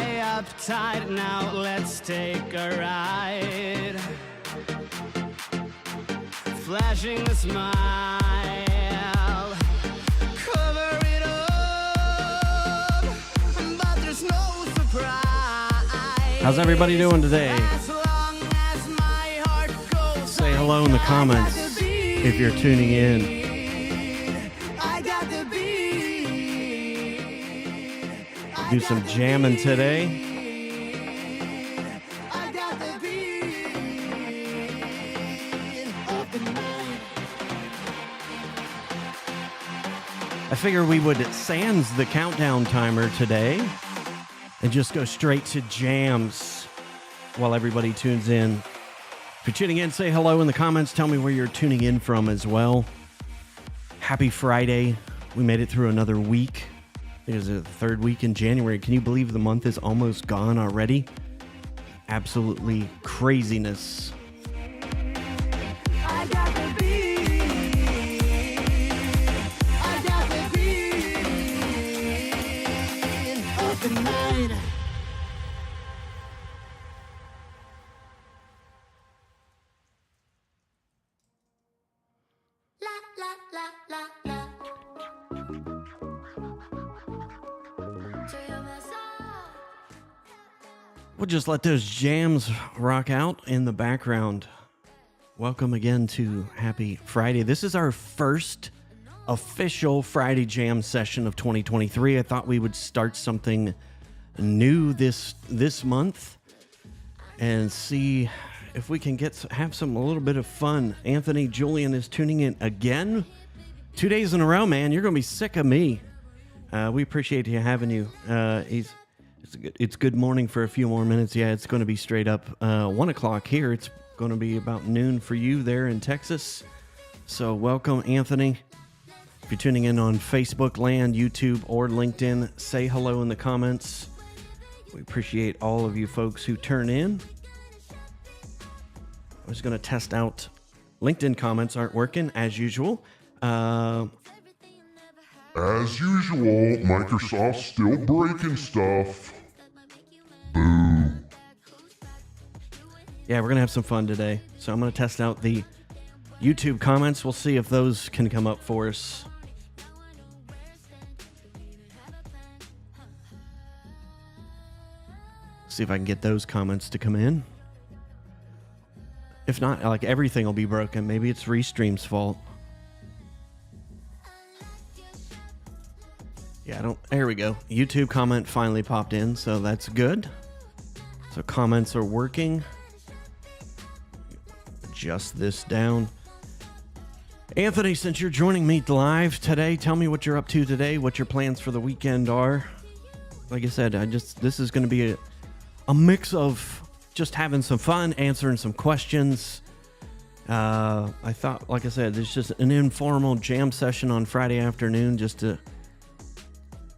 Uptight, now let's take a ride. Flashing a smile, cover it up, but there's no surprise. How's everybody doing today? Say hello in the comments if you're tuning in. Do some jamming today. I figure we would sans the countdown timer today and just go straight to jams while everybody tunes in. If you're tuning in, say hello in the comments. Tell me where you're tuning in from as well. Happy Friday. We made it through another week. It is the third week in January. Can you believe the month is almost gone already? Absolutely craziness. I got the beat. I got the beat of the night. La la la la la. We'll just let those jams rock out in the background. Welcome again to Happy Friday. This is our first official Friday jam session of 2023. I thought we would start something new this month and see if we can have a little bit of fun. Anthony Julian is tuning in again. 2 days in a row, man. You're going to be sick of me. We appreciate having you. It's good morning for a few more minutes. Yeah, it's going to be straight up 1 o'clock here. It's going to be about noon for you there in Texas. So welcome, Anthony. If you're tuning in on Facebook land, YouTube, or LinkedIn, say hello in the comments. We appreciate all of you folks who turn in. I was going to test out LinkedIn comments aren't working as usual. As usual, Microsoft's still breaking stuff. Boo. Yeah, we're going to have some fun today. So I'm going to test out the YouTube comments. We'll see if those can come up for us. See if I can get those comments to come in. If not, like everything will be broken. Maybe it's Restream's fault. Yeah, there we go. YouTube comment finally popped in, so that's good. So comments are working. Adjust this down. Anthony, since you're joining me live today, tell me what you're up to today, what your plans for the weekend are. Like I said, this is going to be a mix of just having some fun, answering some questions. I thought, like I said, it's just an informal jam session on Friday afternoon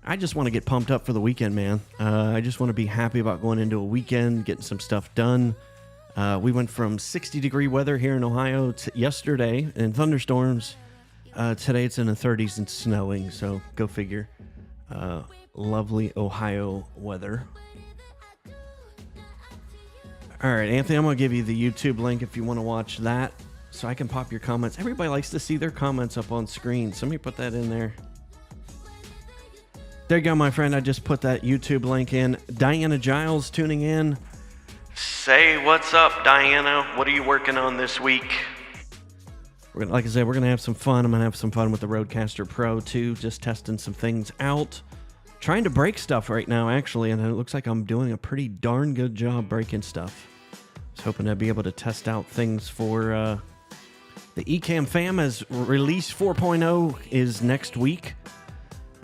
I just want to get pumped up for the weekend, man. I just want to be happy about going into a weekend, getting some stuff done. We went from 60-degree weather here in Ohio yesterday and thunderstorms. Today it's in the 30s and snowing, so go figure. Lovely Ohio weather. All right, Anthony, I'm going to give you the YouTube link if you want to watch that so I can pop your comments. Everybody likes to see their comments up on screen. Somebody put that in there. There you go, my friend. I just put that YouTube link in. Diana Giles tuning in. Say what's up, Diana. What are you working on this week? Like I said, we're going to have some fun. I'm going to have some fun with the Rodecaster Pro, too. Just testing some things out. Trying to break stuff right now, actually, and it looks like I'm doing a pretty darn good job breaking stuff. I was hoping to be able to test out things for the Ecamm fam as release 4.0 is next week.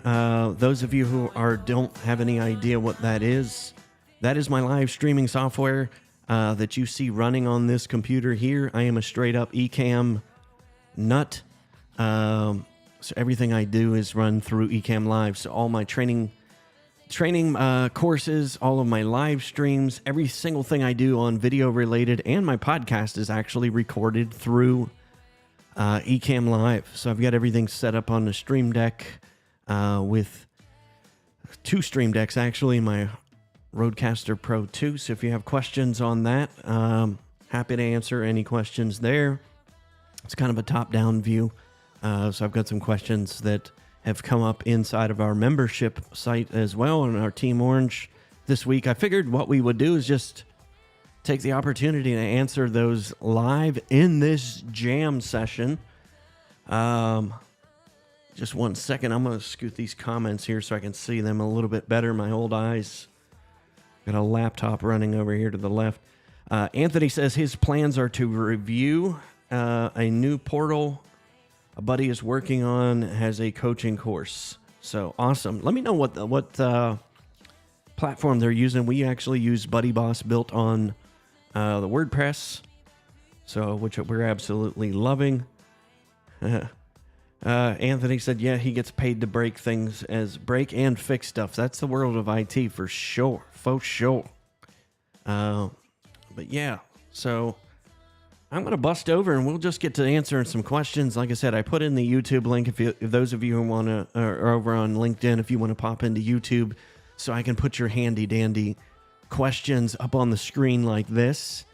Those of you who don't have any idea what that is my live streaming software that you see running on this computer here. I am a straight up Ecamm nut. So everything I do is run through Ecamm Live. So all my training courses, all of my live streams, every single thing I do on video related, and my podcast is actually recorded through Ecamm Live. So I've got everything set up on the Stream Deck with two Stream Decks actually. My Rodecaster Pro 2. So if you have questions on that, happy to answer any questions there. It's kind of a top-down view. So I've got some questions that have come up inside of our membership site as well on our Team Orange this week. I figured what we would do is just take the opportunity to answer those live in this jam session. Just 1 second. I'm going to scoot these comments here so I can see them a little bit better. My old eyes. Got a laptop running over here to the left. Anthony says his plans are to review a new portal a buddy is working on, has a coaching course. So awesome. Let me know what platform they're using. We actually use Buddy Boss, built on the WordPress, so which we're absolutely loving. Anthony said, yeah, he gets paid to break things, as break and fix stuff. That's the world of IT for sure. For sure. But yeah, so I'm going to bust over and we'll just get to answering some questions. Like I said, I put in the YouTube link if those of you who want to, or over on LinkedIn, if you want to pop into YouTube, so I can put your handy dandy questions up on the screen like this,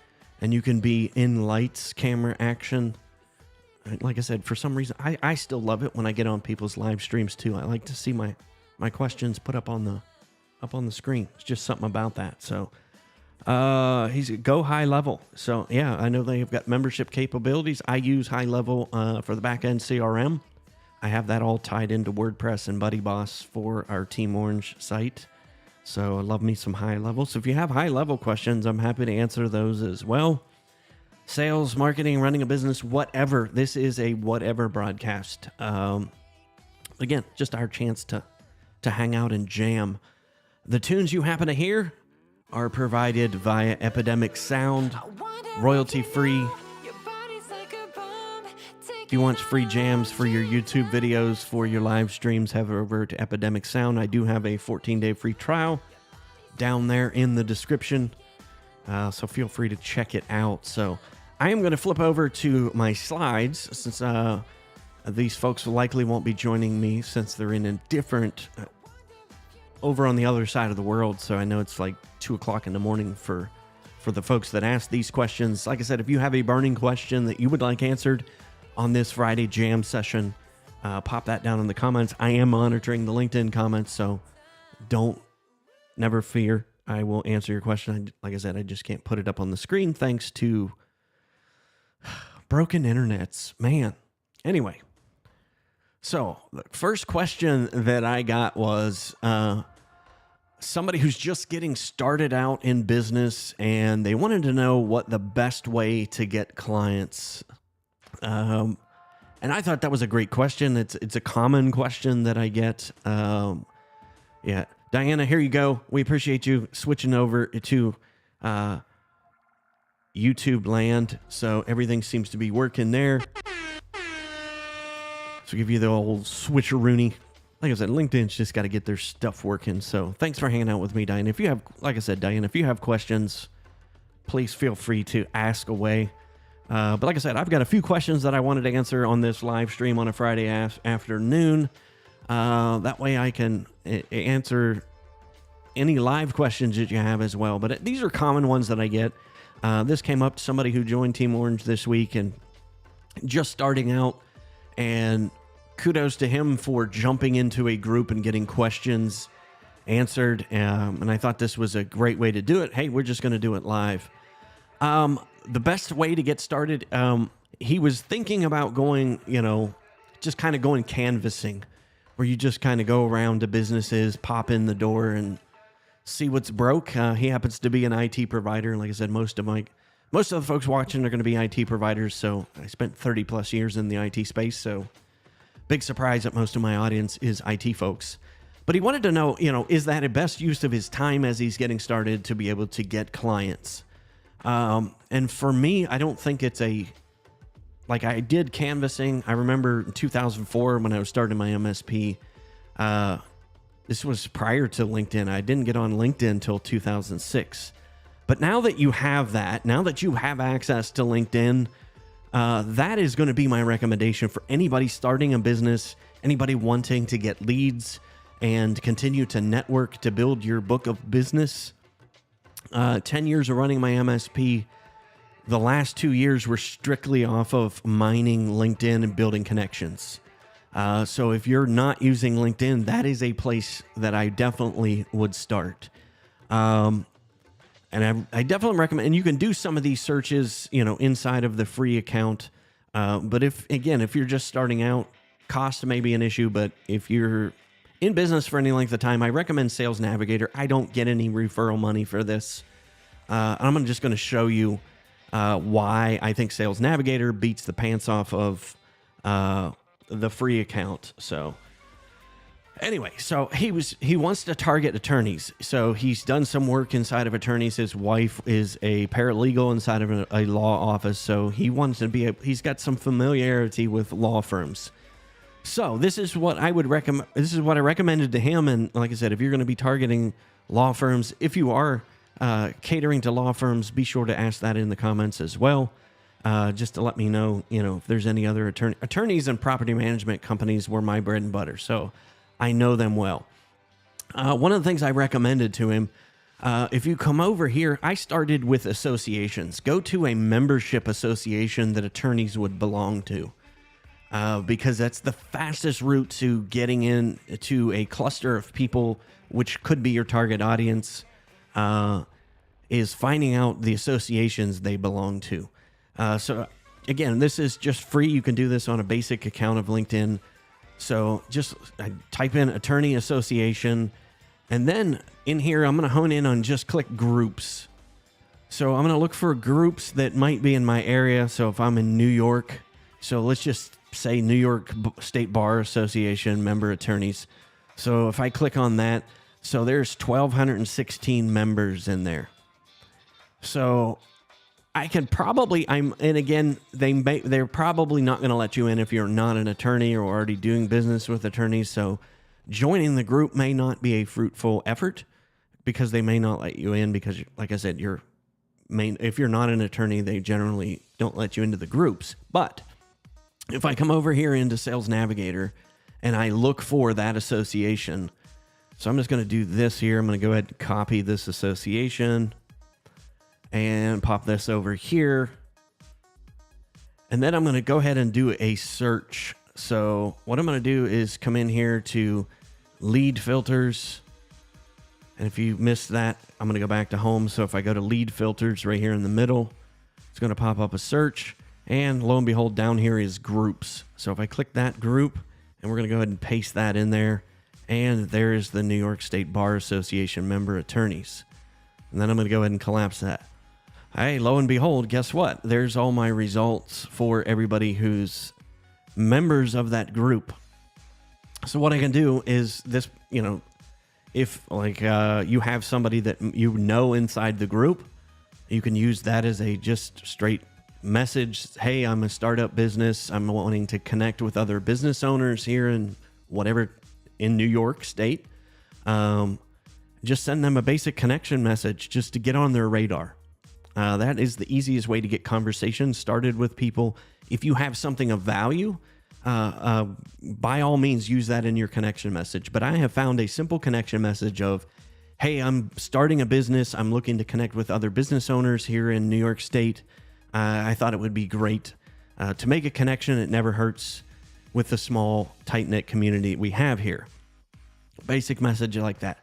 and you can be in lights, camera, action. Like I said, for some reason, I still love it when I get on people's live streams too. I like to see my questions put up on the screen. It's just something about that. So he's go high level. So yeah, I know they've got membership capabilities. I use high level for the back end CRM. I have that all tied into WordPress and Buddy Boss for our Team Orange site. So I love me some high level. So if you have high level questions, I'm happy to answer those as well. Sales, marketing, running a business, whatever. This is a whatever broadcast. Again, just our chance to hang out and jam. The tunes you happen to hear are provided via Epidemic Sound, royalty free. If you want free jams for your YouTube videos, for your live streams, head over to Epidemic Sound. I do have a 14-day free trial down there in the description, so feel free to check it out. So I am going to flip over to my slides, since these folks likely won't be joining me since they're in a different, over on the other side of the world. So I know it's like 2 o'clock in the morning for the folks that ask these questions. Like I said, if you have a burning question that you would like answered on this Friday jam session, pop that down in the comments. I am monitoring the LinkedIn comments, so never fear. I will answer your question. Like I said, I just can't put it up on the screen thanks to broken internets, man. Anyway, so the first question that I got was somebody who's just getting started out in business, and they wanted to know what the best way to get clients. And I thought that was a great question. It's a common question that I get. Yeah, Diana, here you go. We appreciate you switching over to YouTube land, so everything seems to be working there. So give you the old switcheroony. Like I said, LinkedIn's just got to get their stuff working. So thanks for hanging out with me, Diana. If you have, like I said, Diana, if you have questions, please feel free to ask away. But like I said, I've got a few questions that I wanted to answer on this live stream on a Friday afternoon. That way I can answer any live questions that you have as well. But these are common ones that I get. This came up to somebody who joined Team Orange this week and just starting out, and kudos to him for jumping into a group and getting questions answered. And I thought this was a great way to do it. Hey, we're just going to do it live. The best way to get started, he was thinking about going, just kind of going canvassing, where you just kind of go around to businesses, pop in the door and see what's broke. He happens to be an IT provider. Like I said, most of the folks watching are going to be IT providers. So I spent 30 plus years in the IT space. So big surprise that most of my audience is IT folks. But he wanted to know, is that a best use of his time as he's getting started to be able to get clients? And for me, I don't think it's I did canvassing. I remember in 2004 when I was starting my MSP, this was prior to LinkedIn. I didn't get on LinkedIn until 2006. But now that you have that, now that you have access to LinkedIn, that is going to be my recommendation for anybody starting a business, anybody wanting to get leads and continue to network to build your book of business. 10 years of running my MSP. The last 2 years were strictly off of mining LinkedIn and building connections. So if you're not using LinkedIn, that is a place that I definitely would start. And I definitely recommend, and you can do some of these searches, inside of the free account. But if you're just starting out, cost may be an issue, but if you're in business for any length of time, I recommend Sales Navigator. I don't get any referral money for this. I'm just going to show you why I think Sales Navigator beats the pants off of the free account. So anyway, so he wants to target attorneys. So he's done some work inside of attorneys. His wife is a paralegal inside of a law office. So he wants to he's got some familiarity with law firms. So this is what I would recommend. This is what I recommended to him. And like I said, if you're going to be targeting law firms, if you are catering to law firms, be sure to ask that in the comments as well. Just to let me know, if there's any other attorneys and property management companies were my bread and butter. So I know them well. One of the things I recommended to him, if you come over here, I started with associations. Go to a membership association that attorneys would belong to. Because that's the fastest route to getting into a cluster of people, which could be your target audience, is finding out the associations they belong to. So again, this is just free. You can do this on a basic account of LinkedIn. So just type in attorney association, and then in here, I'm going to hone in on just click groups. So I'm going to look for groups that might be in my area. So if I'm in New York, so let's just say New York State Bar Association member attorneys. So if I click on that, so there's 1,216 members in there. So I could probably, and again, they're probably not going to let you in if you're not an attorney or already doing business with attorneys. So joining the group may not be a fruitful effort because they may not let you in because, like I said, if you're not an attorney, they generally don't let you into the groups. But if I come over here into Sales Navigator and I look for that association, so I'm just going to do this here. I'm going to go ahead and copy this association and pop this over here. And then I'm going to go ahead and do a search. So what I'm going to do is come in here to lead filters. And if you missed that, I'm going to go back to home. So if I go to lead filters right here in the middle, it's going to pop up a search. And lo and behold, down here is groups. So if I click that group, and we're going to go ahead and paste that in there, and there is the New York State Bar Association member attorneys. And then I'm going to go ahead and collapse that. Hey, lo and behold, guess what? There's all my results for everybody who's members of that group. So what I can do is this, if you have somebody that inside the group, you can use that as a just straight message. Hey, I'm a startup business. I'm wanting to connect with other business owners here in New York State. Just send them a basic connection message just to get on their radar. That is the easiest way to get conversations started with people. If you have something of value, by all means, use that in your connection message. But I have found a simple connection message of, hey, I'm starting a business. I'm looking to connect with other business owners here in New York State. I thought it would be great to make a connection. It never hurts with the small, tight-knit community we have here. Basic message like that.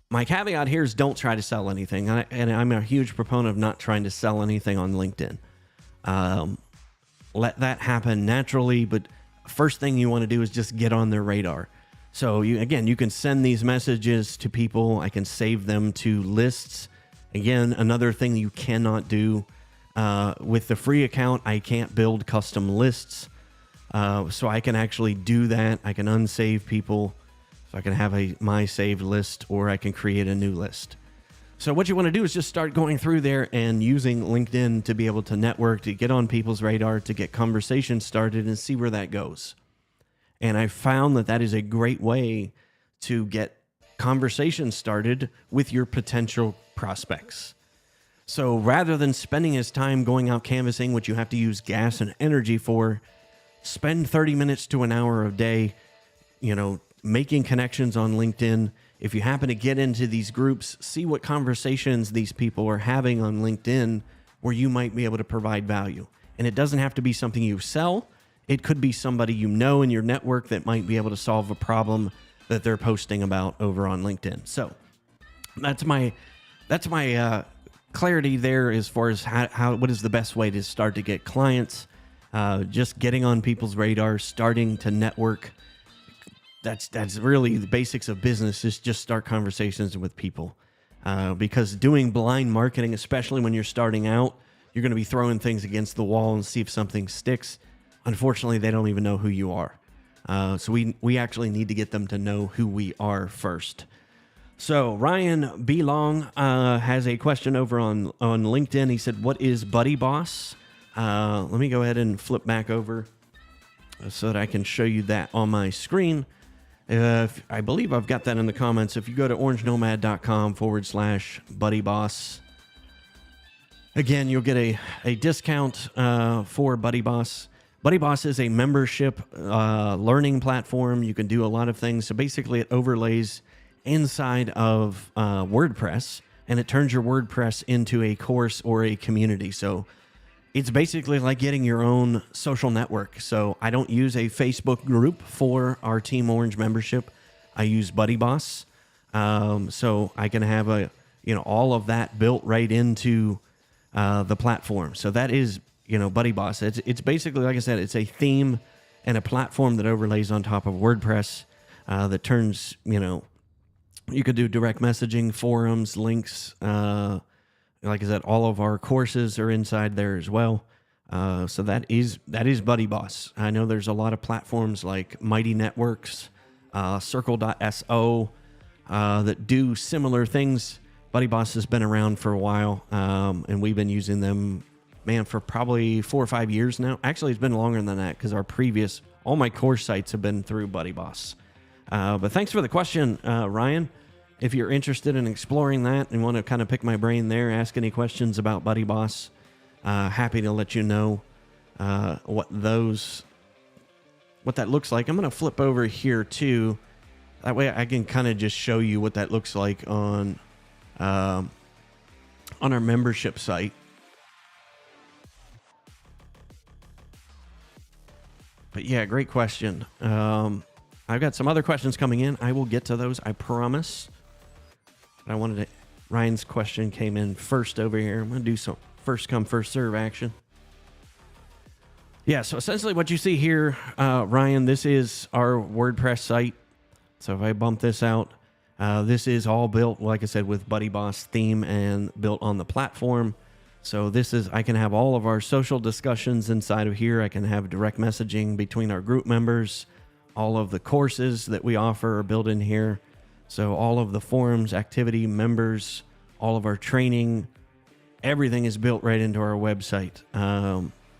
My caveat here is don't try to sell anything. And I'm a huge proponent of not trying to sell anything on LinkedIn. Let that happen naturally. But first thing you want to do is just get on their radar. So you can send these messages to people. I can save them to lists. Again, another thing you cannot do with the free account, I can't build custom lists. So I can actually do that. I can unsave people. So I can have my saved list, or I can create a new list. So what you want to do is just start going through there and using LinkedIn to be able to network, to get on people's radar, to get conversations started and see where that goes. And I found that is a great way to get conversations started with your potential prospects. So rather than spending his time going out canvassing, which you have to use gas and energy for, spend 30 minutes to an hour a day, making connections on LinkedIn if you happen to get into these groups, see what conversations these people are having on LinkedIn where you might be able to provide value. And it doesn't have to be something you sell. It could be somebody you know in your network that might be able to solve a problem that they're posting about over on LinkedIn. So that's my clarity there as far as what is the best way to start to get clients. Just getting on people's radar, starting to network. That's really the basics of business, is just start conversations with people. Because doing blind marketing, especially when you're starting out, you're going to be throwing things against the wall and see if something sticks. Unfortunately, they don't even know who you are. So we actually need to get them to know who we are first. So Ryan B. Long has a question over on LinkedIn. He said, what is Buddy Boss? Let me go ahead and flip back over so that I can show you that on my screen. I believe I've got that in the comments. If you go to orangenomad.com/Buddy Boss, again, you'll get a discount for Buddy Boss. Buddy Boss is a membership learning platform. You can do a lot of things. So basically, it overlays inside of WordPress, and it turns your WordPress into a course or a community. So it's basically like getting your own social network. So I don't use a Facebook group for our Team Orange membership. I use Buddy Boss. So I can have all of that built right into the platform. So that is, Buddy Boss. It's basically, like I said, it's a theme and a platform that overlays on top of WordPress that turns, you could do direct messaging, forums, links. Like I said, all of our courses are inside there as well. So that is Buddy Boss. I know there's a lot of platforms like Mighty Networks, Circle.so that do similar things. Buddy Boss has been around for a while, and we've been using them, for probably 4 or 5 years now. Actually, it's been longer than that because all my course sites have been through Buddy Boss. But thanks for the question, Ryan. If you're interested in exploring that and want to kind of pick my brain there, ask any questions about Buddy Boss, happy to let you know what that looks like. I'm going to flip over here too. That way I can kind of just show you what that looks like on our membership site. But yeah, great question. I've got some other questions coming in. I will get to those, I promise. Ryan's question came in first over here. I'm going to do some first come, first serve action. Yeah, so essentially what you see here, Ryan, this is our WordPress site. So if I bump this out, this is all built, like I said, with Buddy Boss theme and built on the platform. So I can have all of our social discussions inside of here. I can have direct messaging between our group members. All of the courses that we offer are built in here. So all of the forums, activity, members, all of our training, everything is built right into our website.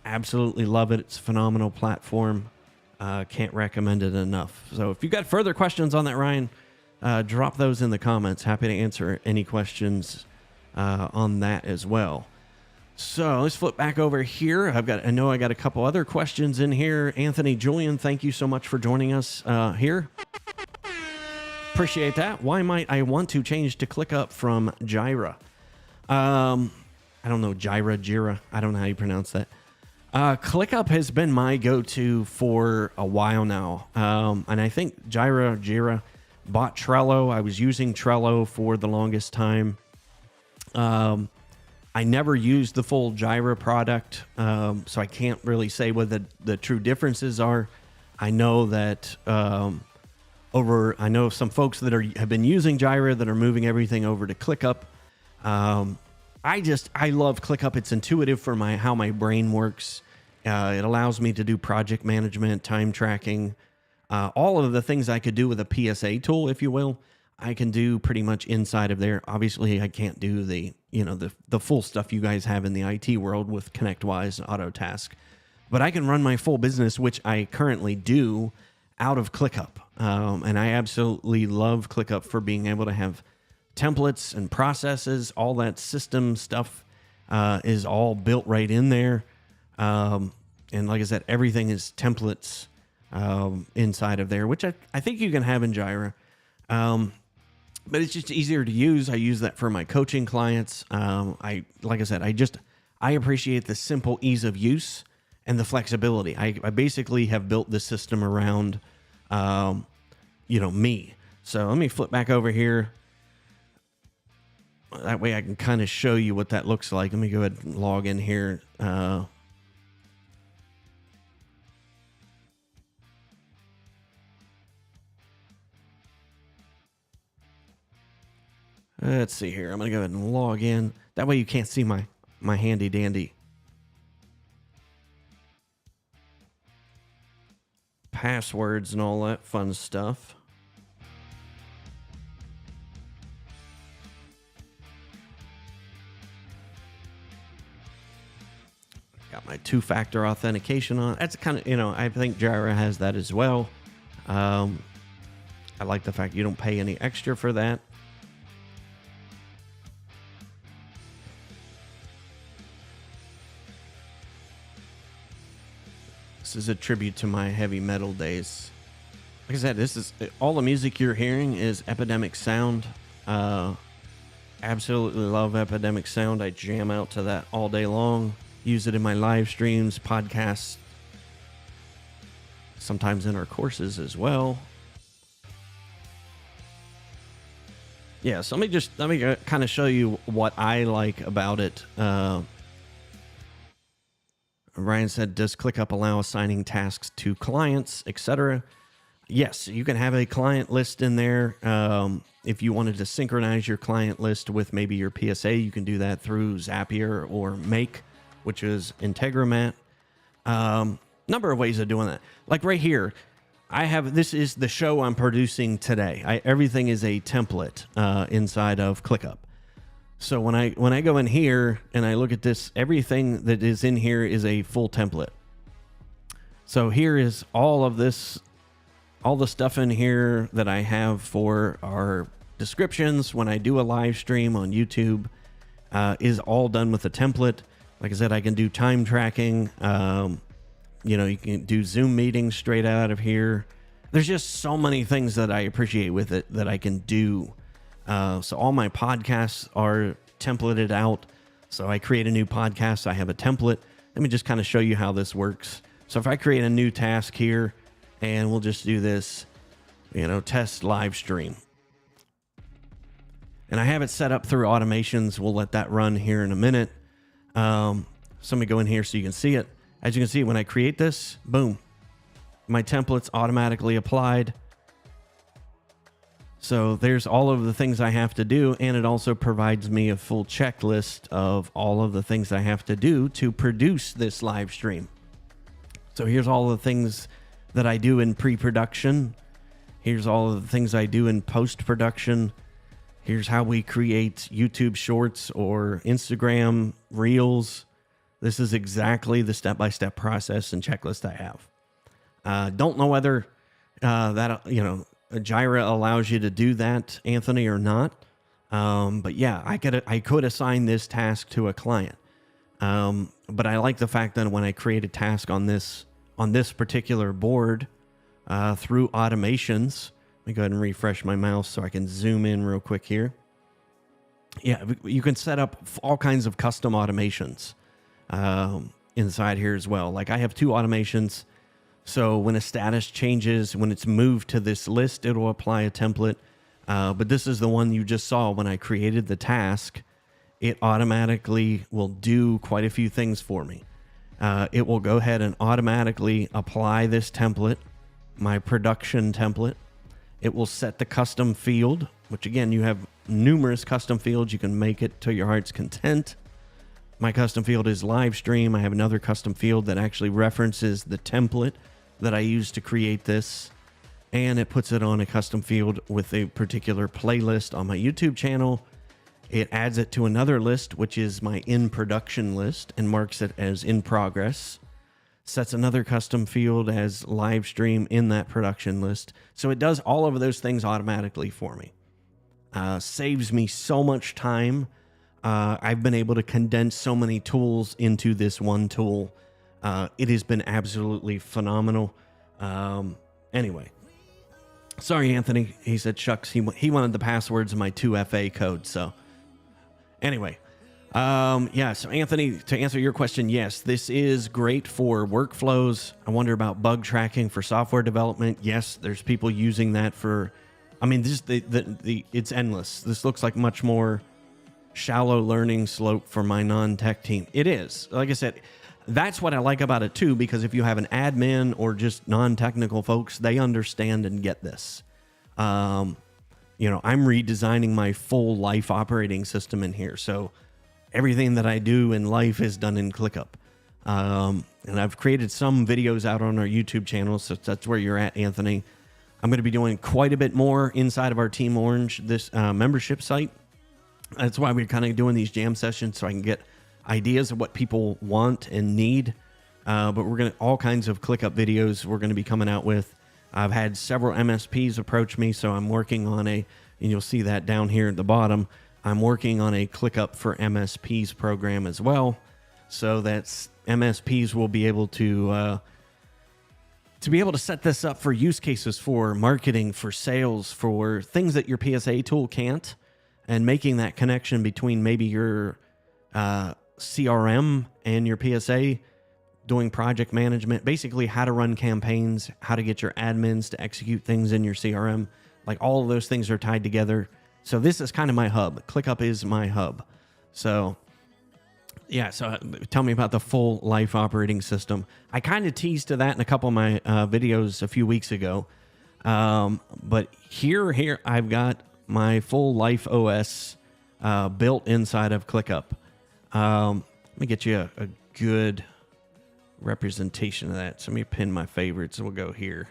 Absolutely love it. It's a phenomenal platform. Can't recommend it enough. So if you've got further questions on that, Ryan, drop those in the comments. Happy to answer any questions on that as well. So let's flip back over here. I know I got a couple other questions in here. Anthony Julian, thank you so much for joining us here. Appreciate that. Why might I want to change to ClickUp from Jira? I don't know, Jira. I don't know how you pronounce that. ClickUp has been my go-to for a while now. And I think Jira bought Trello. I was using Trello for the longest time. I never used the full Jira product, so I can't really say what the true differences are. I know that I know some folks that have been using Jira that are moving everything over to ClickUp. I love ClickUp. It's intuitive for how my brain works. It allows me to do project management, time tracking, all of the things I could do with a PSA tool, if you will. I can do pretty much inside of there. Obviously, I can't do the full stuff you guys have in the IT world with ConnectWise and Autotask, but I can run my full business, which I currently do, out of ClickUp. And I absolutely love ClickUp for being able to have templates and processes. All that system stuff is all built right in there. And like I said, everything is templates inside of there, which I think you can have in Jira. but it's just easier to use. I use that for my coaching clients. Like I said, I appreciate the simple ease of use and the flexibility. I basically have built this system around, me. So let me flip back over here. That way I can kind of show you what that looks like. Let me go ahead and log in here. Let's see here. I'm going to go ahead and log in. That way you can't see my handy dandy passwords and all that fun stuff. Got my two-factor authentication on. That's kind of, I think Jira has that as well. I like the fact you don't pay any extra for that. This is a tribute to my heavy metal days. Like I said, this is all the music you're hearing is Epidemic Sound. Absolutely love Epidemic Sound. I jam out to that all day long. Use it in my live streams, podcasts, sometimes in our courses as well. Yeah, so let me kind of show you what I like about it. Ryan said, does ClickUp allow assigning tasks to clients, etc.? Yes, you can have a client list in there. If you wanted to synchronize your client list with maybe your PSA, you can do that through Zapier or Make, which is Integromat. Number of ways of doing that. Like right here, this is the show I'm producing today. Everything is a template inside of ClickUp. So when I go in here and I look at this, everything that is in here is a full template. So here is all of this, all the stuff in here that I have for our descriptions when I do a live stream on YouTube is all done with a template. Like I said, I can do time tracking. You can do Zoom meetings straight out of here. There's just so many things that I appreciate with it that I can do. So all my podcasts are templated out. So I create a new podcast. I have a template. Let me just kind of show you how this works. So if I create a new task here, and we'll just do this, test live stream. And I have it set up through automations. We'll let that run here in a minute. So let me go in here so you can see it. As you can see, when I create this, boom, my template's automatically applied. So there's all of the things I have to do, and it also provides me a full checklist of all of the things I have to do to produce this live stream. So here's all the things that I do in pre-production. Here's all of the things I do in post-production. Here's how we create YouTube shorts or Instagram reels. This is exactly the step-by-step process and checklist I have. Don't know whether Jira allows you to do that, Anthony, or not. But yeah, I could assign this task to a client. But I like the fact that when I create a task on this particular board through automations, let me go ahead and refresh my mouse so I can zoom in real quick here. Yeah, you can set up all kinds of custom automations inside here as well. Like I have two automations. So when a status changes, when it's moved to this list, it'll apply a template. But this is the one you just saw when I created the task. It automatically will do quite a few things for me. It will go ahead and automatically apply this template, my production template. It will set the custom field, which again, you have numerous custom fields. You can make it to your heart's content. My custom field is live stream. I have another custom field that actually references the template that I use to create this. And it puts it on a custom field with a particular playlist on my YouTube channel. It adds it to another list, which is my in production list, and marks it as in progress. Sets another custom field as live stream in that production list. So it does all of those things automatically for me. Saves me so much time. I've been able to condense so many tools into this one tool. It has been absolutely phenomenal. Anyway, Sorry, Anthony. He said, shucks, he wanted the passwords of my 2FA code. So anyway, yeah, so Anthony, to answer your question, yes, this is great for workflows. I wonder about bug tracking for software development. Yes, there's people using that for, I mean, this it's endless. This looks like much more shallow learning slope for my non-tech team. It is. Like I said, that's what I like about it too, because if you have an admin or just non-technical folks, they understand and get this. You know, I'm redesigning my full life operating system in here. So everything that I do in life is done in ClickUp. And I've created some videos out on our YouTube channel. So that's where you're at, Anthony. I'm going to be doing quite a bit more inside of our Team Orange, this membership site. That's why we're kind of doing these jam sessions, so I can get ideas of what people want and need. But we're going to all kinds of ClickUp videos we're going to be coming out with. I've had several MSPs approach me, so I'm working on and you'll see that down here at the bottom. I'm working on a ClickUp for MSPs program as well, so that MSPs will be able to set this up for use cases for marketing, for sales, for things that your PSA tool can't, and making that connection between maybe your CRM and your PSA, doing project management, basically how to run campaigns, how to get your admins to execute things in your CRM. Like all of those things are tied together. So this is kind of my hub. ClickUp is my hub. So yeah, so tell me about the full life operating system. I kind of teased to that in a couple of my videos a few weeks ago. But here I've got my full life OS built inside of ClickUp. Let me get you a good representation of that. So let me pin my favorites. We'll go here.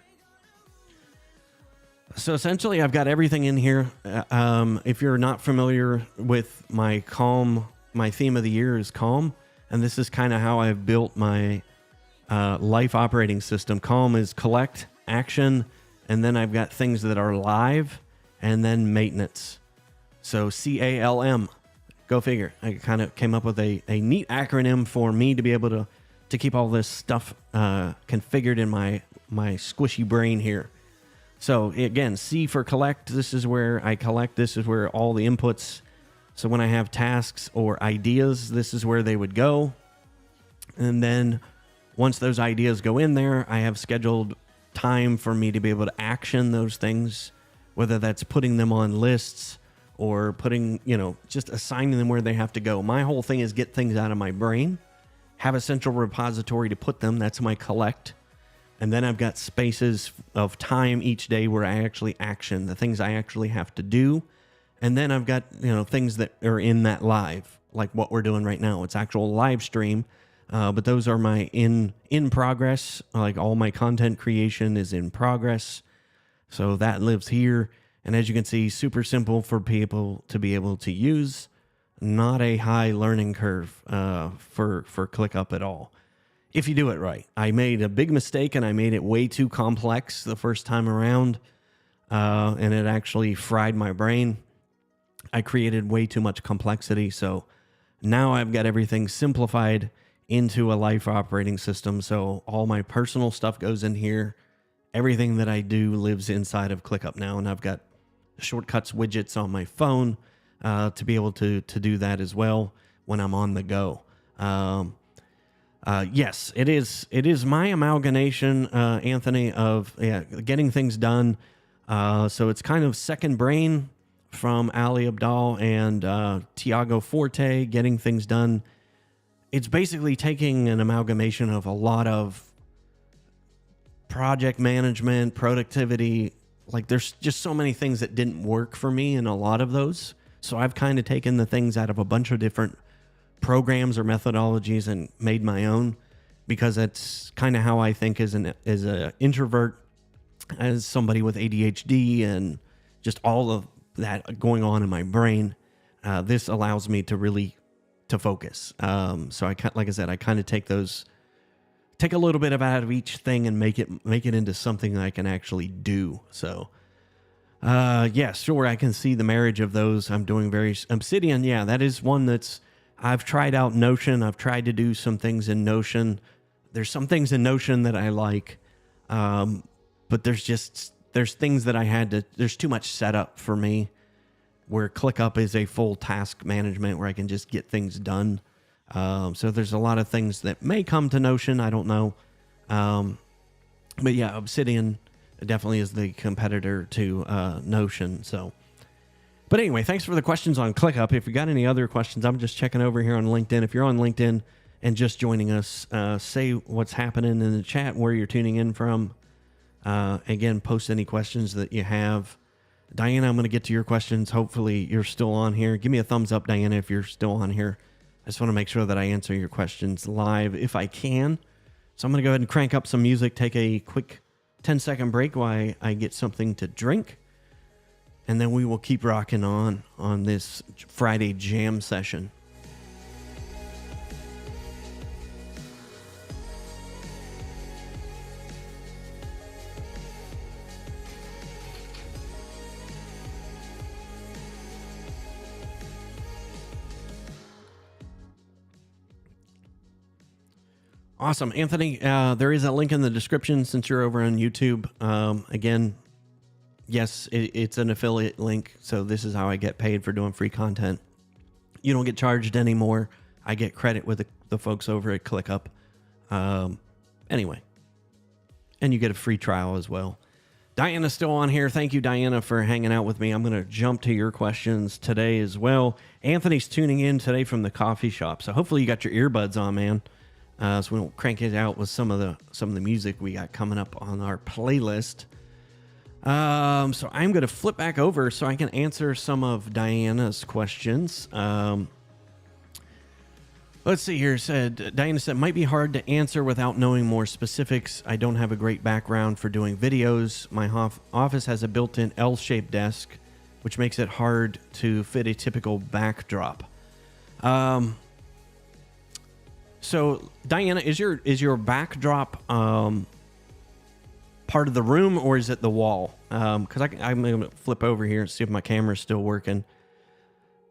So essentially, I've got everything in here. If you're not familiar with my Calm, my theme of the year is Calm. And this is kind of how I've built my life operating system. Calm is collect, action, and then I've got things that are live, and then maintenance. So CALM, go figure. I kind of came up with a neat acronym for me to be able to keep all this stuff configured in my squishy brain here. So again, C for collect. This is where I collect. This is where all the inputs. So when I have tasks or ideas, this is where they would go. And then once those ideas go in there, I have scheduled time for me to be able to action those things, whether that's putting them on lists or putting, just assigning them where they have to go. My whole thing is get things out of my brain, have a central repository to put them. That's my collect. And then I've got spaces of time each day where I actually action the things I actually have to do. And then I've got, things that are in that live, like what we're doing right now. It's actual live stream. But those are my in progress. Like all my content creation is in progress. So that lives here. And as you can see, super simple for people to be able to use. Not a high learning curve for ClickUp at all, if you do it right. I made a big mistake and I made it way too complex the first time around, and it actually fried my brain. I created way too much complexity, so now I've got everything simplified into a life operating system. So all my personal stuff goes in here. Everything that I do lives inside of ClickUp now, and I've got shortcuts widgets on my phone to be able to do that as well when I'm on the go. Yes, it is my amalgamation, Anthony, of getting things done. So it's kind of second brain from Ali Abdal and Tiago Forte, getting things done. It's basically taking an amalgamation of a lot of project management, productivity. Like there's just so many things that didn't work for me in a lot of those. So I've kind of taken the things out of a bunch of different programs or methodologies and made my own, because that's kind of how I think as an introvert, as somebody with ADHD and just all of that going on in my brain. This allows me to really focus. So like I said, I kind of take a little bit out of each thing and make it into something that I can actually do. So yeah, sure, I can see the marriage of those. I'm doing Obsidian. Yeah, that is one I've tried out Notion. I've tried to do some things in Notion. There's some things in Notion that I like, but there's there's things that there's too much setup for me, where ClickUp is a full task management where I can just get things done. So there's a lot of things that may come to Notion. I don't know. But yeah, Obsidian definitely is the competitor to Notion. So, but anyway, thanks for the questions on ClickUp. If you got any other questions, I'm just checking over here on LinkedIn. If you're on LinkedIn and just joining us, say what's happening in the chat, where you're tuning in from. Again, post any questions that you have. Diana, I'm going to get to your questions. Hopefully you're still on here. Give me a thumbs up, Diana, if you're still on here. I just want to make sure that I answer your questions live if I can. So I'm going to go ahead and crank up some music, take a quick 10-second break while I get something to drink. And then we will keep rocking on this Friday jam session. Awesome. Anthony, there is a link in the description since you're over on YouTube. Again, yes, it's an affiliate link, so this is how I get paid for doing free content. You don't get charged anymore. I get credit with the folks over at ClickUp. Anyway, and you get a free trial as well. Diana's still on here. Thank you, Diana, for hanging out with me. I'm going to jump to your questions today as well. Anthony's tuning in today from the coffee shop, so hopefully you got your earbuds on, man. So we'll crank it out with some of the music we got coming up on our playlist. So I'm going to flip back over so I can answer some of Diana's questions. Let's see here. Diana said, might be hard to answer without knowing more specifics. I don't have a great background for doing videos. My office has a built-in L-shaped desk, which makes it hard to fit a typical backdrop. So, Diana, is your backdrop part of the room, or is it the wall? Because I'm going to flip over here and see if my camera's still working.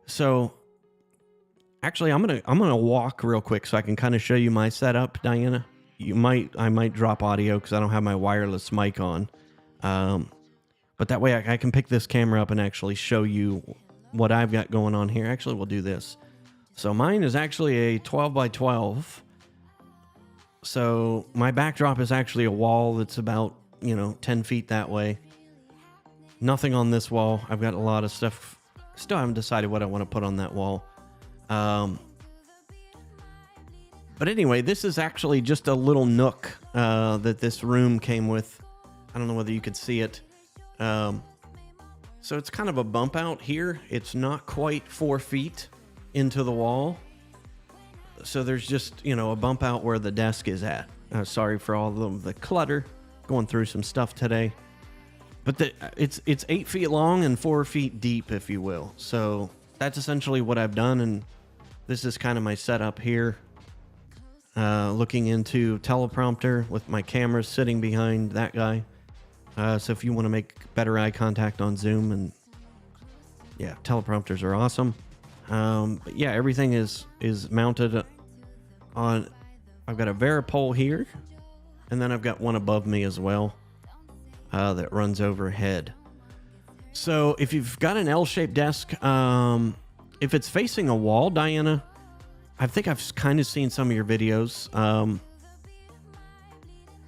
So, actually, I'm gonna walk real quick so I can kind of show you my setup, Diana. I might drop audio because I don't have my wireless mic on, but that way I can pick this camera up and actually show you what I've got going on here. Actually, we'll do this. So mine is actually a 12 by 12. So my backdrop is actually a wall that's about, 10 feet that way. Nothing on this wall. I've got a lot of stuff. Still haven't decided what I want to put on that wall. But anyway, this is actually just a little nook that this room came with. I don't know whether you could see it. So it's kind of a bump out here. It's not quite 4 feet into the wall. So there's just, a bump out where the desk is at. Sorry for all of the clutter. Going through some stuff today. But it's 8 feet long and 4 feet deep, if you will. So that's essentially what I've done. And this is kind of my setup here. Looking into teleprompter with my camera sitting behind that guy. So if you want to make better eye contact on Zoom, and yeah, teleprompters are awesome. But yeah, everything is mounted on. I've got a Varipole here, and then I've got one above me as well that runs overhead. So if you've got an L-shaped desk, if it's facing a wall, Diana, I think I've kind of seen some of your videos.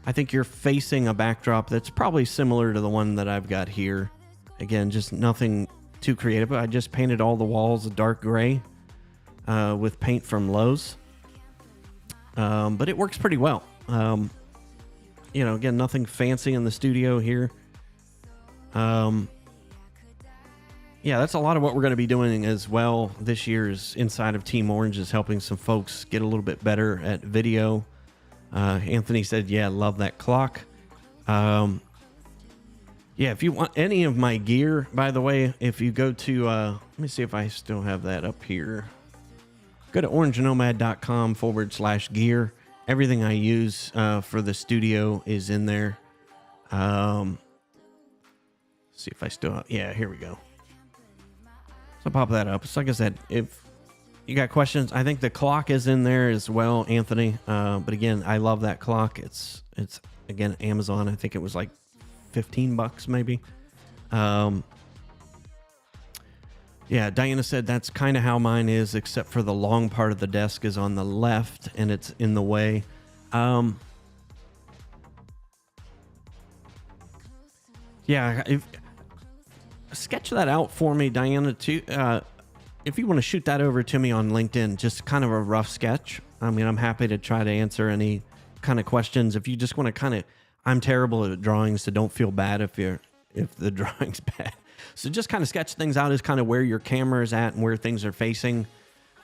I think you're facing a backdrop that's probably similar to the one that I've got here. Again, just nothing too creative. I just painted all the walls a dark gray with paint from Lowe's. But it works pretty well. Again, nothing fancy in the studio here. Yeah, that's a lot of what we're going to be doing as well this year's inside of Team Orange, is helping some folks get a little bit better at video. Anthony said, yeah, love that clock. Yeah, if you want any of my gear, by the way, if you go to, let me see if I still have that up here. Go to orangenomad.com/gear. Everything I use for the studio is in there. See if I still, yeah, here we go. So pop that up. So like I said, if you got questions, I think the clock is in there as well, Anthony. But again, I love that clock. It's again, Amazon. I think it was like $15 maybe. Yeah, Diana said that's kind of how mine is, except for the long part of the desk is on the left and it's in the way. Yeah, sketch that out for me, Diana, too. If you want to shoot that over to me on LinkedIn, just kind of a rough sketch. I mean, I'm happy to try to answer any kind of questions. If you just want to kind of, I'm terrible at drawings, so don't feel bad if the drawing's bad. So just kind of sketch things out as kind of where your camera is at and where things are facing.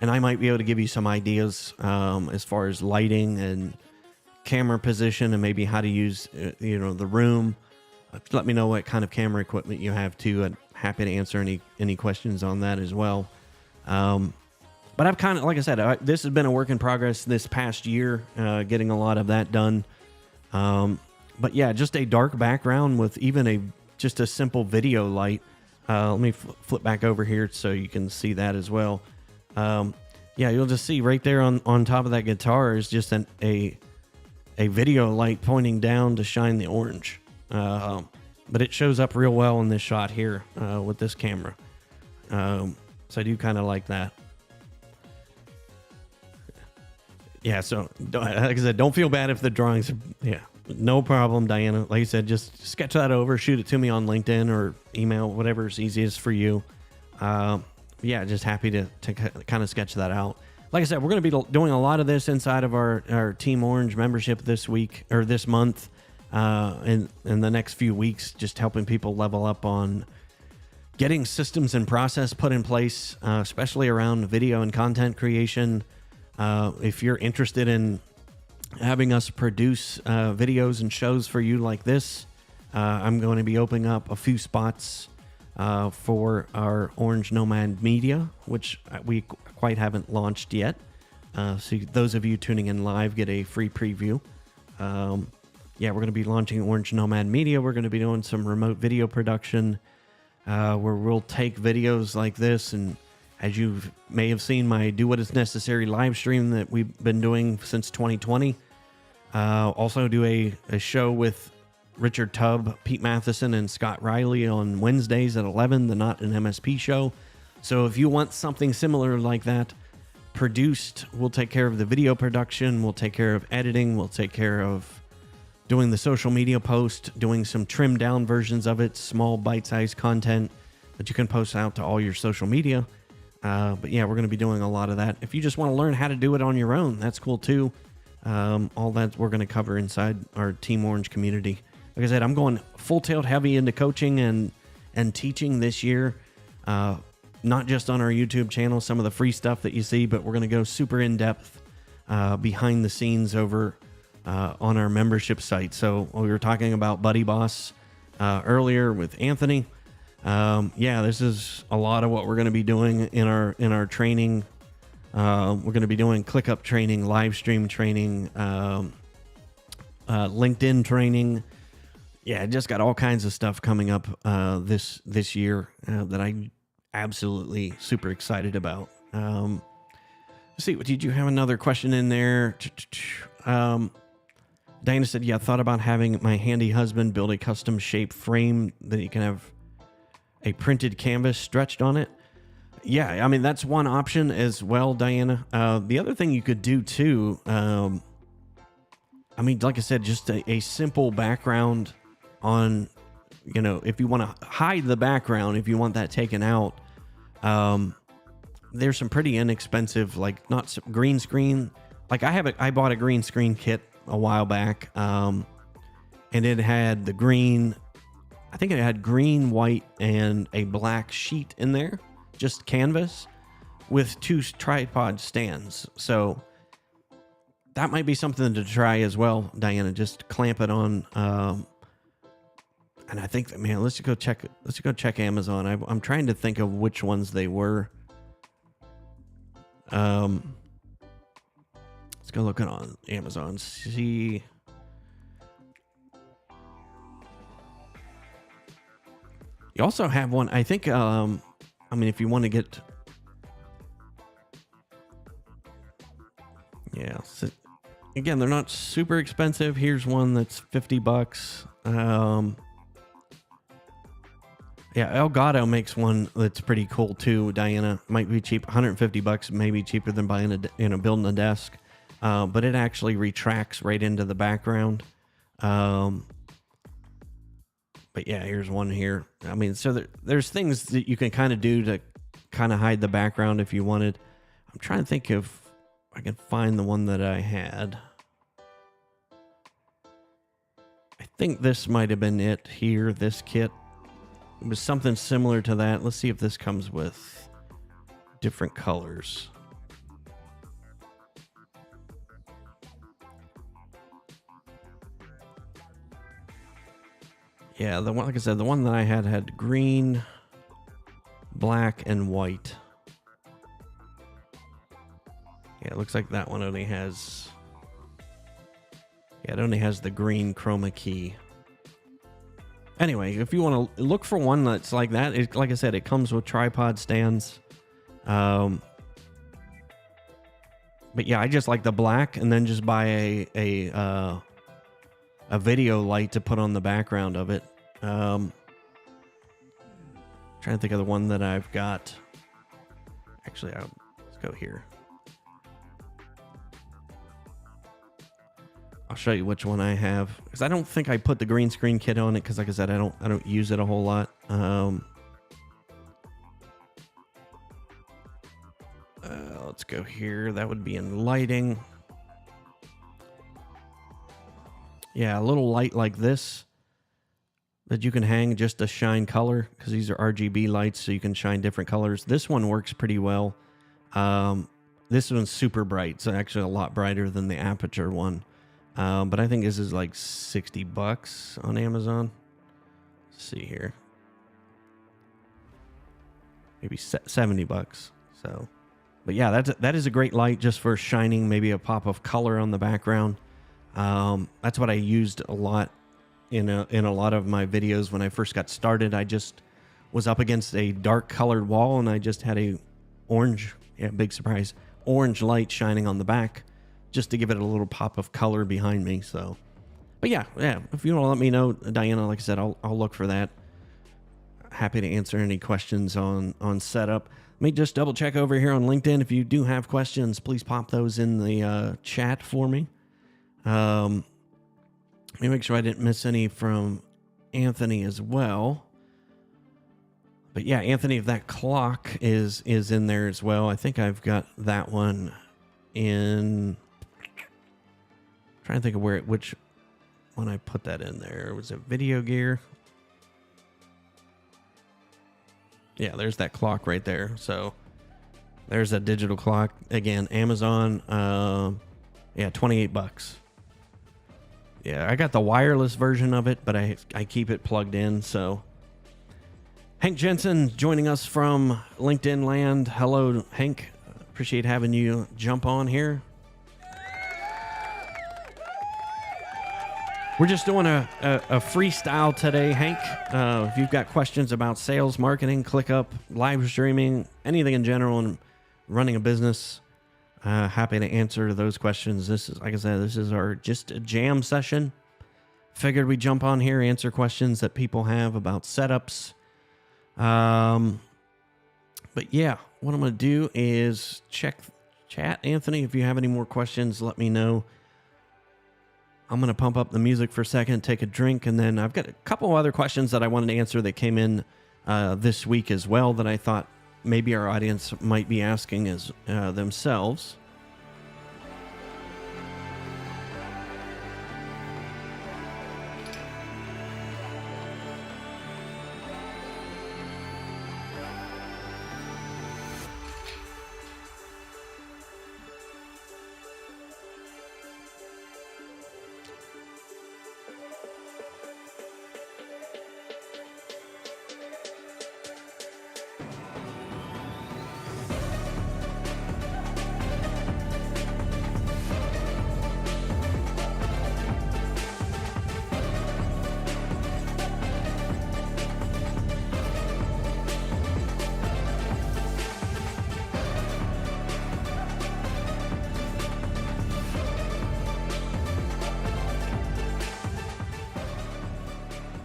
And I might be able to give you some ideas as far as lighting and camera position and maybe how to use, the room. Let me know what kind of camera equipment you have too. I'm happy to answer any questions on that as well. But I've kind of, like I said, this has been a work in progress this past year, getting a lot of that done. But yeah, just a dark background with even just a simple video light. Let me flip back over here so you can see that as well. Yeah, you'll just see right there on top of that guitar is just a video light pointing down to shine the orange. But it shows up real well in this shot here with this camera. So I do kind of like that. Yeah, so like I said, don't feel bad if the drawings are, yeah, no problem, Diana. Like I said, just sketch that over, shoot it to me on LinkedIn or email, whatever's easiest for you. Yeah, just happy to kind of sketch that out. Like I said, we're going to be doing a lot of this inside of our Team Orange membership this week or this month. In the next few weeks, just helping people level up on getting systems and process put in place, especially around video and content creation. If you're interested in having us produce videos and shows for you like this, I'm going to be opening up a few spots for our Orange Nomad Media, which we quite haven't launched yet. So those of you tuning in live get a free preview. Yeah, we're going to be launching Orange Nomad Media. We're going to be doing some remote video production where we'll take videos like this. And as you may have seen, my Do What Is Necessary live stream that we've been doing since 2020. Also do a show with Richard Tubb, Pete Matheson, and Scott Riley on Wednesdays at 11, the Not an MSP show. So if you want something similar like that produced, we'll take care of the video production. We'll take care of editing. We'll take care of doing the social media post, doing some trimmed down versions of it, small bite-sized content that you can post out to all your social media. But yeah, we're going to be doing a lot of that. If you just want to learn how to do it on your own, that's cool too. All that we're going to cover inside our Team Orange community. Like I said, I'm going full tilt heavy into coaching and teaching this year. Not just on our YouTube channel, some of the free stuff that you see, but we're going to go super in depth behind the scenes over on our membership site. So we were talking about Buddy Boss earlier with Anthony. Yeah, this is a lot of what we're going to be doing in our training. We're going to be doing ClickUp training, live stream training, LinkedIn training. Yeah, just got all kinds of stuff coming up this year that I'm absolutely super excited about. Let's see, did you have another question in there? Diana said, yeah, I thought about having my handy husband build a custom shape frame that you can have a printed canvas stretched on it. Yeah, I mean, that's one option as well, Diana. The other thing you could do too, I mean, like I said, just a simple background on, if you want to hide the background, if you want that taken out, there's some pretty inexpensive, like not green screen. Like I bought a green screen kit a while back, and it had the green, I think it had green, white, and a black sheet in there, just canvas with 2 tripod stands. So that might be something to try as well, Diana. Just clamp it on. And I think, man, let's go check Amazon. I'm trying to think of which ones they were. Let's go look on Amazon. See. You also have one, I think, I mean, if you want to get, yeah, so again, they're not super expensive. Here's one that's $50. Yeah, Elgato makes one that's pretty cool too. Diana, might be cheap, $150, maybe cheaper than buying building a desk. But it actually retracts right into the background. But yeah, here's one here. I mean, so there's things that you can kind of do to kind of hide the background if you wanted. I'm trying to think if I can find the one that I had. I think this might have been it here, this kit. It was something similar to that. Let's see if this comes with different colors. Yeah, the one, like I said, the one that I had green, black, and white. Yeah, it looks like that one only has... Yeah, it only has the green chroma key. Anyway, if you want to look for one that's like that, like I said, it comes with tripod stands. But yeah, I just like the black, and then just buy a video light to put on the background of it. Trying to think of the one that I've got. Actually, let's go here. I'll show you which one I have, because I don't think I put the green screen kit on it, because like I said, I don't use it a whole lot. Let's go here. That would be in lighting. Yeah, a little light like this that you can hang just to shine color, because these are RGB lights, so you can shine different colors. This one works pretty well. This one's super bright, so actually a lot brighter than the Aperture one. But I think this is like $60 on Amazon. Let's see here. Maybe $70. So, but yeah, that is a great light just for shining maybe a pop of color on the background. That's what I used a lot in a lot of my videos when I first got started. I just was up against a dark colored wall, and I just had a orange, yeah, big surprise, orange light shining on the back, just to give it a little pop of color behind me. So, but yeah, if you want to let me know, Diana, like I said, I'll look for that. Happy to answer any questions on setup. Let me just double check over here on LinkedIn. If you do have questions, please pop those in the chat for me. Let me make sure I didn't miss any from Anthony as well. But yeah, Anthony, if that clock is in there as well, I think I've got that one in... Trying to think of which one I put that in there. Was it video gear? Yeah, there's that clock right there. So there's a digital clock. Again, Amazon. Yeah, $28. Yeah, I got the wireless version of it, but I keep it plugged in. So Hank Jensen joining us from LinkedIn land. Hello, Hank. Appreciate having you jump on here. We're just doing a freestyle today, Hank. If you've got questions about sales, marketing, ClickUp, live streaming, anything in general, and running a business, happy to answer those questions. This is, like I said, this is our just a jam session. Figured we'd jump on here, answer questions that people have about setups. But yeah, what I'm going to do is check chat. Anthony, if you have any more questions, let me know. I'm going to pump up the music for a second, take a drink, and then I've got a couple other questions that I wanted to answer that came in this week as well that I thought maybe our audience might be asking as themselves.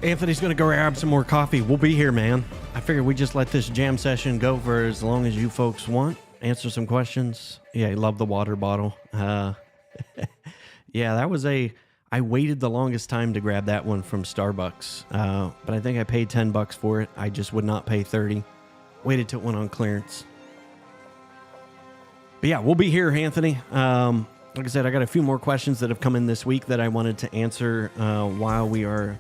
Anthony's going to go grab some more coffee. We'll be here, man. figured we just let this jam session go for as long as you folks want. Answer some questions. Yeah, I love the water bottle. Yeah, that was I waited the longest time to grab that one from Starbucks. But I think I paid $10 for it. I just would not pay 30. Waited till it went on clearance. But yeah, we'll be here, Anthony. Like I said, I got a few more questions that have come in this week that I wanted to answer while we are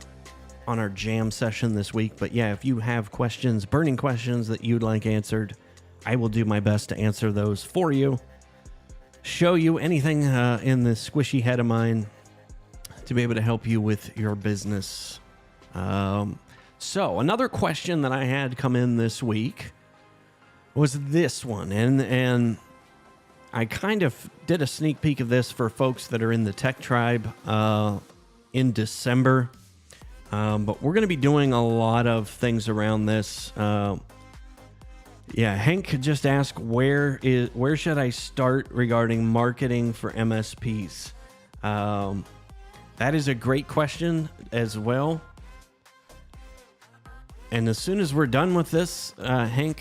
on our jam session this week. But yeah, if you have questions, burning questions that you'd like answered, I will do my best to answer those for you. Show you anything in this squishy head of mine to be able to help you with your business. So another question that I had come in this week was this one. And I kind of did a sneak peek of this for folks that are in the Tech Tribe in December. But we're going to be doing a lot of things around this. Yeah, Hank just asked, where should I start regarding marketing for MSPs? That is a great question as well. And as soon as we're done with this, Hank,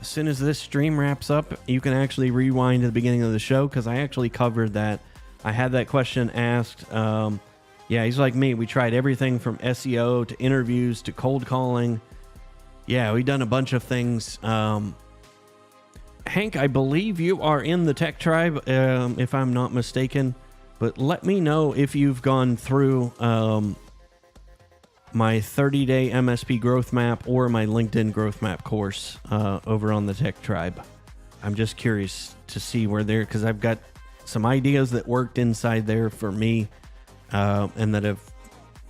as soon as this stream wraps up, you can actually rewind to the beginning of the show because I actually covered that. I had that question asked. Yeah, he's like me. We tried everything from SEO to interviews to cold calling. Yeah, we've done a bunch of things. Hank, I believe you are in the Tech Tribe, if I'm not mistaken. But let me know if you've gone through my 30-day MSP growth map or my LinkedIn growth map course over on the Tech Tribe. I'm just curious to see where they're, because I've got some ideas that worked inside there for me, and that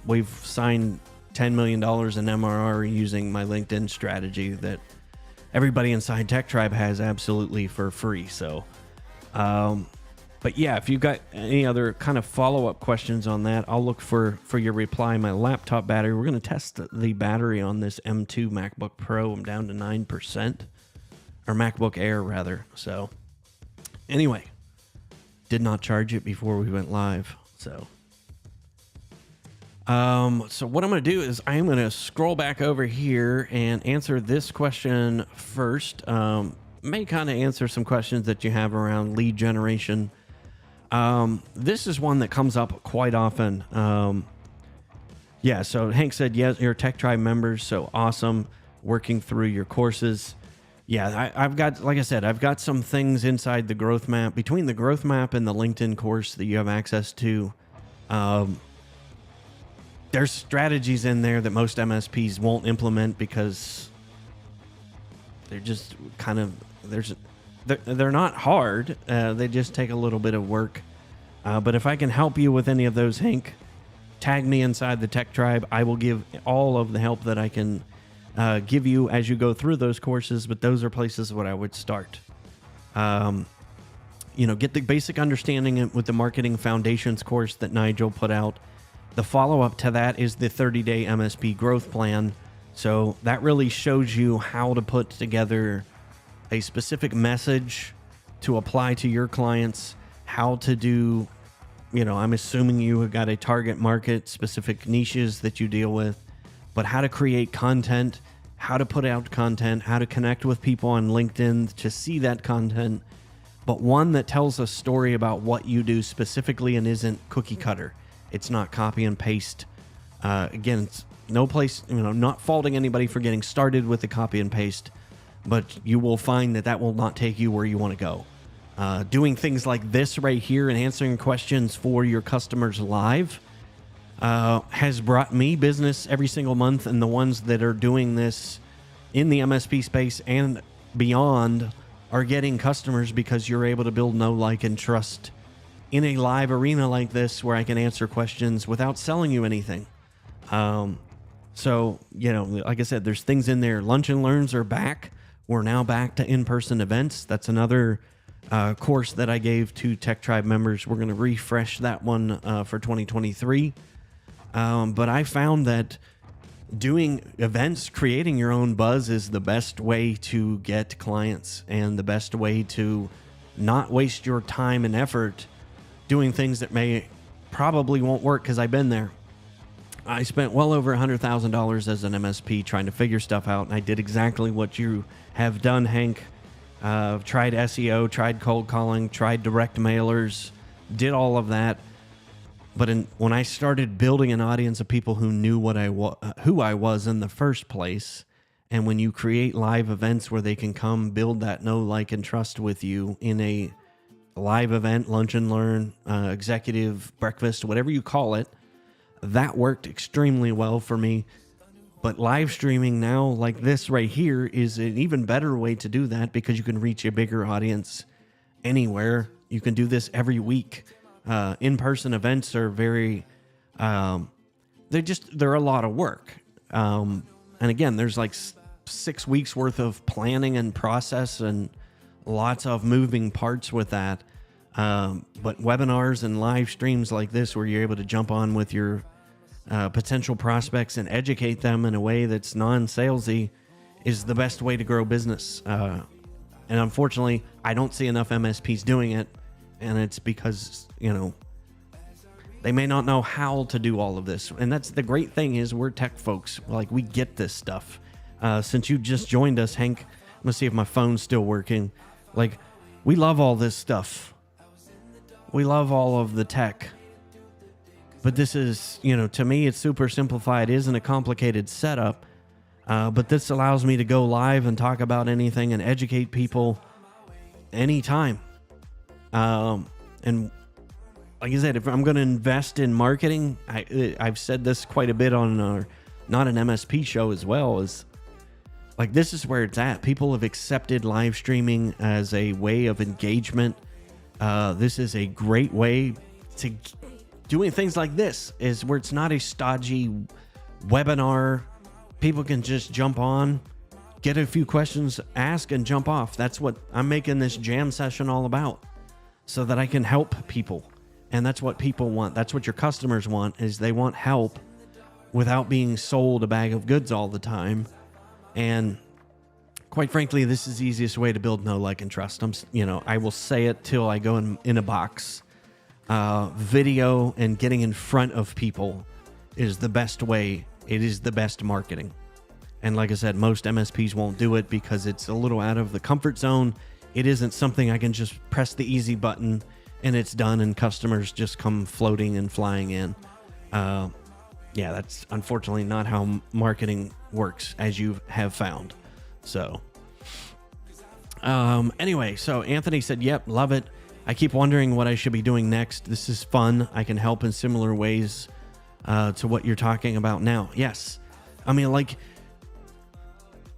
we've signed $10 million in MRR using my LinkedIn strategy that everybody inside Tech Tribe has absolutely for free. So, but yeah, if you've got any other kind of follow-up questions on that, I'll look for your reply. My laptop battery, we're going to test the battery on this M2 MacBook Pro. I'm down to 9%, or MacBook Air rather. So anyway, did not charge it before we went live. So what I'm going to do is I'm going to scroll back over here and answer this question first. May kind of answer some questions that you have around lead generation. This is one that comes up quite often. Yeah, so Hank said, yes, you're Tech Tribe members, so awesome, working through your courses. Yeah, I've got, like I said, I've got some things inside the growth map, between the growth map and the LinkedIn course that you have access to. There's strategies in there that most MSPs won't implement because they're just kind of, they're not hard. They just take a little bit of work. But if I can help you with any of those, Hank, tag me inside the Tech Tribe. I will give all of the help that I can give you as you go through those courses. But those are places where I would start. Get the basic understanding with the Marketing Foundations course that Nigel put out. The follow-up to that is the 30-day MSP growth plan. So that really shows you how to put together a specific message to apply to your clients, how to do, I'm assuming you have got a target market, specific niches that you deal with, but how to create content, how to put out content, how to connect with people on LinkedIn to see that content, but one that tells a story about what you do specifically and isn't cookie cutter. It's not copy and paste. Again, it's no place, not faulting anybody for getting started with the copy and paste, but you will find that will not take you where you want to go. Doing things like this right here and answering questions for your customers live has brought me business every single month, and the ones that are doing this in the MSP space and beyond are getting customers because you're able to build know, like, and trust in a live arena like this where I can answer questions without selling you anything. So, like I said, there's things in there. Lunch and Learns are back. We're now back to in-person events. That's another course that I gave to Tech Tribe members. We're going to refresh that one for 2023. But I found that doing events, creating your own buzz is the best way to get clients and the best way to not waste your time and effort doing things that probably won't work, because I've been there. I spent well over $100,000 as an MSP trying to figure stuff out, and I did exactly what you have done, Hank. Tried SEO, tried cold calling, tried direct mailers, did all of that. But when I started building an audience of people who knew who I was in the first place, and when you create live events where they can come build that know, like, and trust with you in a live event, lunch and learn, executive breakfast, whatever you call it, that worked extremely well for me. But live streaming now, like this right here, is an even better way to do that because you can reach a bigger audience anywhere. You can do this every week. In-person events are they're a lot of work. And again, there's like 6 weeks worth of planning and process and lots of moving parts with that. But webinars and live streams like this, where you're able to jump on with your potential prospects and educate them in a way that's non-salesy, is the best way to grow business. And unfortunately, I don't see enough MSPs doing it. And it's because, they may not know how to do all of this. And that's the great thing, is we're tech folks. Like, we get this stuff. Since you just joined us, Hank, let's see if my phone's still working. Like, we love all this stuff. We love all of the tech. But this is, to me, it's super simplified. It isn't a complicated setup. But this allows me to go live and talk about anything and educate people anytime. And like I said, if I'm going to invest in marketing, I've said this quite a bit on our Not an MSP show as well, is like, this is where it's at. People have accepted live streaming as a way of engagement. This is a great way to doing things like this, is where it's not a stodgy webinar. People can just jump on, get a few questions asked, and jump off. That's what I'm making this jam session all about, so that I can help people. And that's what people want. That's what your customers want, is they want help without being sold a bag of goods all the time. And quite frankly, this is the easiest way to build know, like, and trust. I will say it till I go in a box. Video and getting in front of people is the best way. It is the best marketing. And like I said, most MSPs won't do it because it's a little out of the comfort zone. It isn't something I can just press the easy button and it's done and customers just come floating and flying in. That's unfortunately not how marketing works, as you have found. So anyway, so Anthony said, yep, love it. I keep wondering what I should be doing next. This is fun. I can help in similar ways to what you're talking about now. Yes. I mean, like,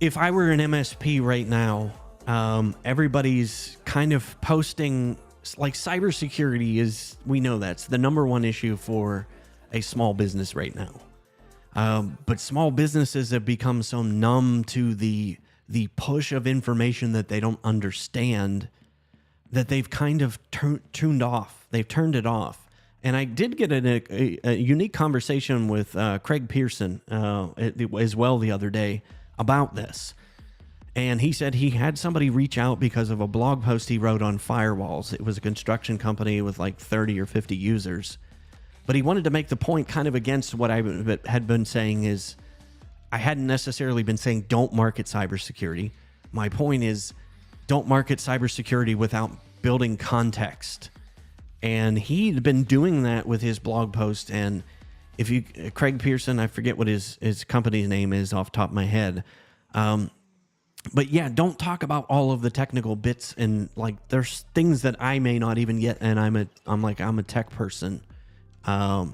if I were an MSP right now, everybody's kind of posting, like, cybersecurity is, we know that's the number one issue for a small business right now. But small businesses have become so numb to the push of information that they don't understand, that they've kind of tuned off. They've turned it off. And I did get a unique conversation with Craig Pearson as well the other day about this. And he said he had somebody reach out because of a blog post he wrote on firewalls. It was a construction company with like 30 or 50 users. But he wanted to make the point kind of against what I had been saying, is I hadn't necessarily been saying don't market cybersecurity. My point is, don't market cybersecurity without building context. And he'd been doing that with his blog post. And if you, Craig Pearson, I forget what his company's name is off the top of my head. But yeah, don't talk about all of the technical bits, and like, there's things that I may not even get. And I'm a tech person, but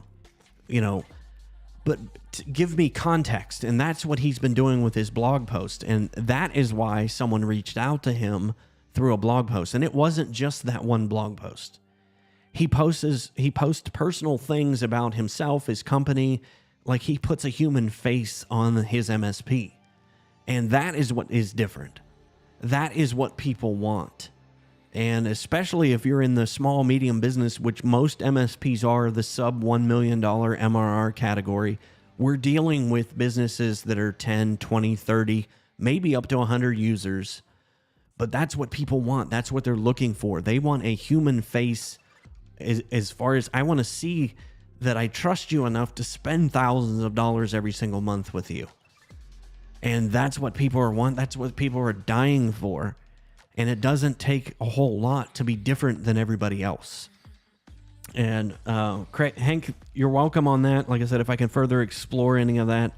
give me context. And that's what he's been doing with his blog post. And that is why someone reached out to him through a blog post. And it wasn't just that one blog post. He posts personal things about himself, his company. Like, he puts a human face on his MSP. And that is what is different. That is what people want. And especially if you're in the small, medium business, which most MSPs are, the sub $1 million MRR category, we're dealing with businesses that are 10, 20, 30, maybe up to 100 users. But that's what people want. That's what they're looking for. They want a human face. As far as I want to see that I trust you enough to spend thousands of dollars every single month with you. And that's what people are want. That's what people are dying for. And it doesn't take a whole lot to be different than everybody else. And Hank, you're welcome on that. Like I said, if I can further explore any of that,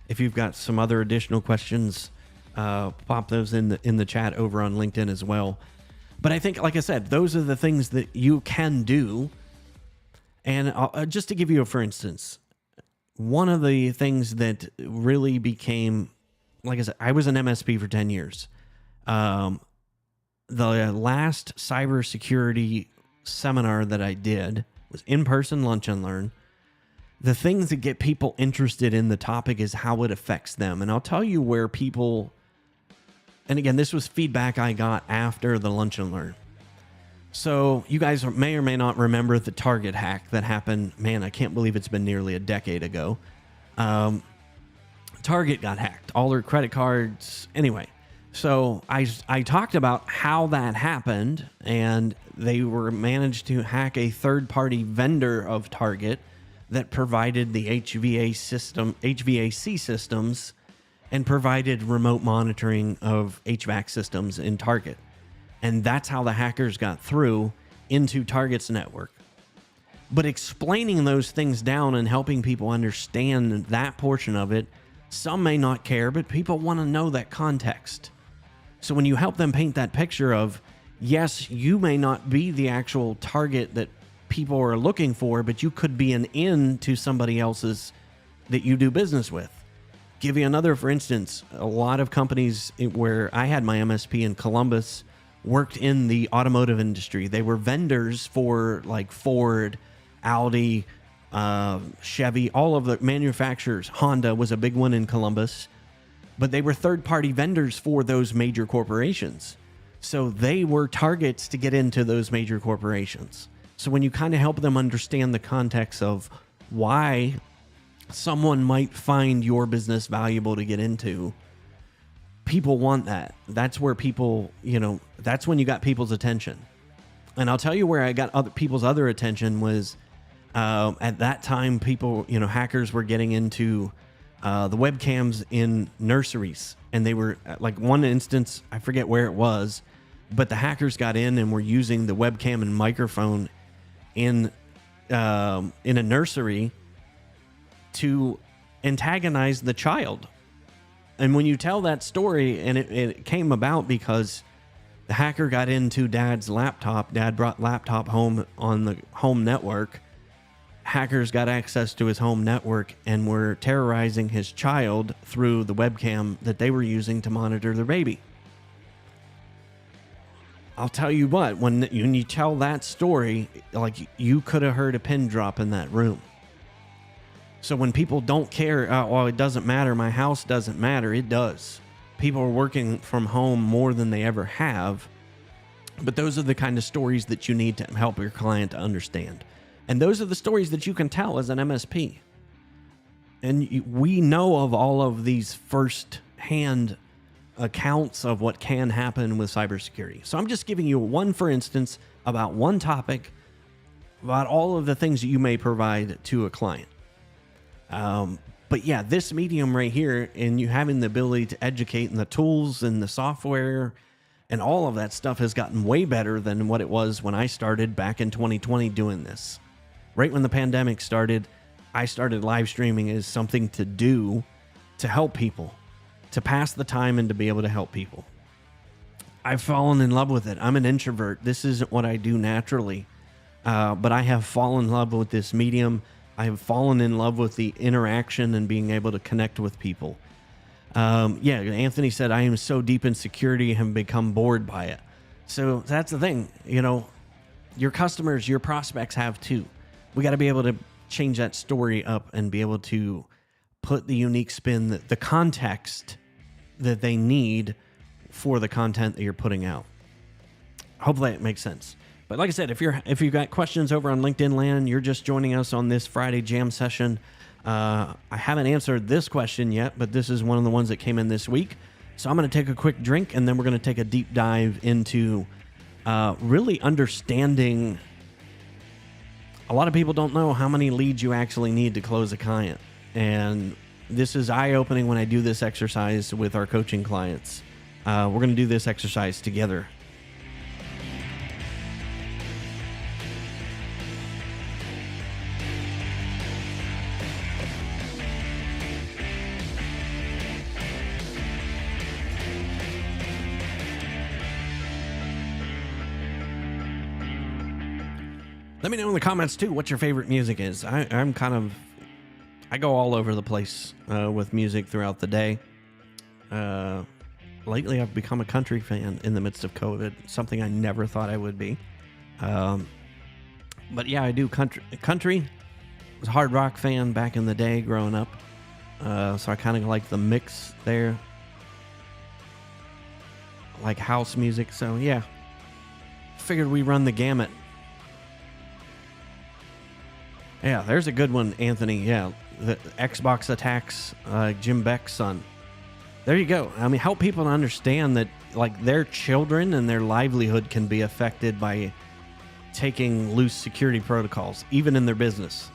if you've got some other additional questions, pop those in the chat over on LinkedIn as well. But I think, like I said, those are the things that you can do. And just to give you a for instance, one of the things that really became, like I said, I was an MSP for 10 years. The last cybersecurity seminar that I did was in-person lunch and learn. The things that get people interested in the topic is how it affects them. And I'll tell you where people, and again, this was feedback I got after the lunch and learn. So you guys may or may not remember the Target hack that happened. Man, I can't believe it's been nearly a decade ago. Target got hacked, all their credit cards. Anyway, so I talked about how that happened, and they were managed to hack a third-party vendor of Target that provided the HVAC systems and provided remote monitoring of HVAC systems in Target. And that's how the hackers got through into Target's network. But explaining those things down and helping people understand that portion of it, some may not care, but people want to know that context. So when you help them paint that picture of, yes, you may not be the actual target that people are looking for, but you could be an in to somebody else's that you do business with. Give you another, for instance, a lot of companies where I had my MSP in Columbus worked in the automotive industry. They were vendors for like Ford, Audi, Chevy, all of the manufacturers. Honda was a big one in Columbus, but they were third-party vendors for those major corporations. So they were targets to get into those major corporations. So when you kind of help them understand the context of why someone might find your business valuable to get into, people want that. That's where people, that's when you got people's attention. And I'll tell you where I got other people's other attention was at that time, people, hackers were getting into the webcams in nurseries. And they were, like one instance, I forget where it was, but the hackers got in and were using the webcam and microphone in a nursery to antagonize the child. And when you tell that story, and it came about because the hacker got into dad's laptop, dad brought laptop home on the home network, hackers got access to his home network and were terrorizing his child through the webcam that they were using to monitor their baby. I'll tell you what, when you tell that story, like you could have heard a pin drop in that room. So when people don't care, well, it doesn't matter, my house doesn't matter, it does. People are working from home more than they ever have. But those are the kind of stories that you need to help your client to understand. And those are the stories that you can tell as an MSP. And we know of all of these first-hand accounts of what can happen with cybersecurity. So I'm just giving you one, for instance, about one topic, about all of the things that you may provide to a client. But yeah, this medium right here, and you having the ability to educate, and the tools and the software and all of that stuff has gotten way better than what it was when I started back in 2020 doing this. Right when the pandemic started, I started live streaming as something to do to help people, to pass the time and to be able to help people. I've fallen in love with it. I'm an introvert. This isn't what I do naturally. But I have fallen in love with this medium. I have fallen in love with the interaction and being able to connect with people. Anthony said, I am so deep in security and have become bored by it. So that's the thing. Your customers, your prospects have too. We got to be able to change that story up and be able to put the unique spin, the context that they need for the content that you're putting out. Hopefully it makes sense. But like I said, if you've got questions over on LinkedIn Land, you're just joining us on this Friday jam session. I haven't answered this question yet, but this is one of the ones that came in this week. So I'm going to take a quick drink, and then we're going to take a deep dive into really understanding a lot of people don't know how many leads you actually need to close a client. And this is eye-opening when I do this exercise with our coaching clients. We're going to do this exercise together. Let me know in the comments too what your favorite music is. I go all over the place with music throughout the day. Lately, I've become a country fan in the midst of COVID, something I never thought I would be. But yeah, I do country. I was a hard rock fan back in the day growing up. So I kind of like the mix there. Like house music. So yeah, figured we run the gamut. Yeah, there's a good one, Anthony. Yeah, the Xbox attacks Jim Beck's son. There you go. I mean, help people to understand that like their children and their livelihood can be affected by taking loose security protocols, even in their business.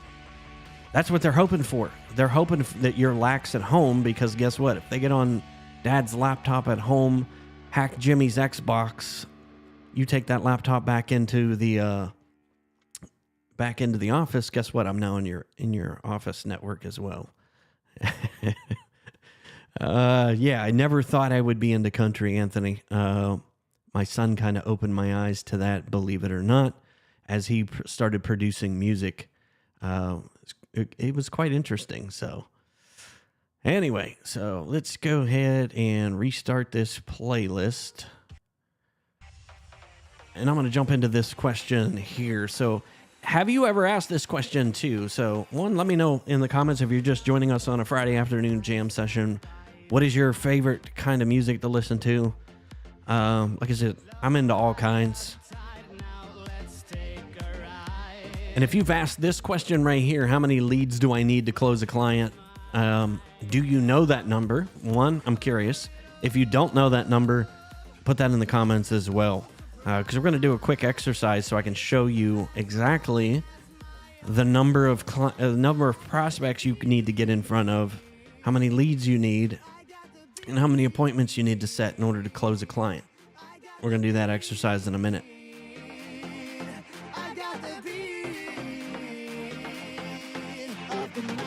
That's what they're hoping for. They're hoping that you're lax at home because guess what? If they get on dad's laptop at home, hack Jimmy's Xbox, you take that laptop back into the office. Guess what? I'm now in your office network as well. Yeah, I never thought I would be into country, Anthony. My son kind of opened my eyes to that, believe it or not, as he started producing music. It was quite interesting. So anyway, so let's go ahead and restart this playlist. And I'm going to jump into this question here. So have you ever asked this question too? So one, let me know in the comments if you're just joining us on a Friday afternoon jam session. What is your favorite kind of music to listen to? Like I said, I'm into all kinds. And if you've asked this question right here, how many leads do I need to close a client? Do you know that number? One, I'm curious. If you don't know that number, put that in the comments as well. Because we're going to do a quick exercise so I can show you exactly the number of prospects you need to get in front of, how many leads you need, and how many appointments you need to set in order to close a client. We're going to do that exercise in a minute. I got the beat of the night.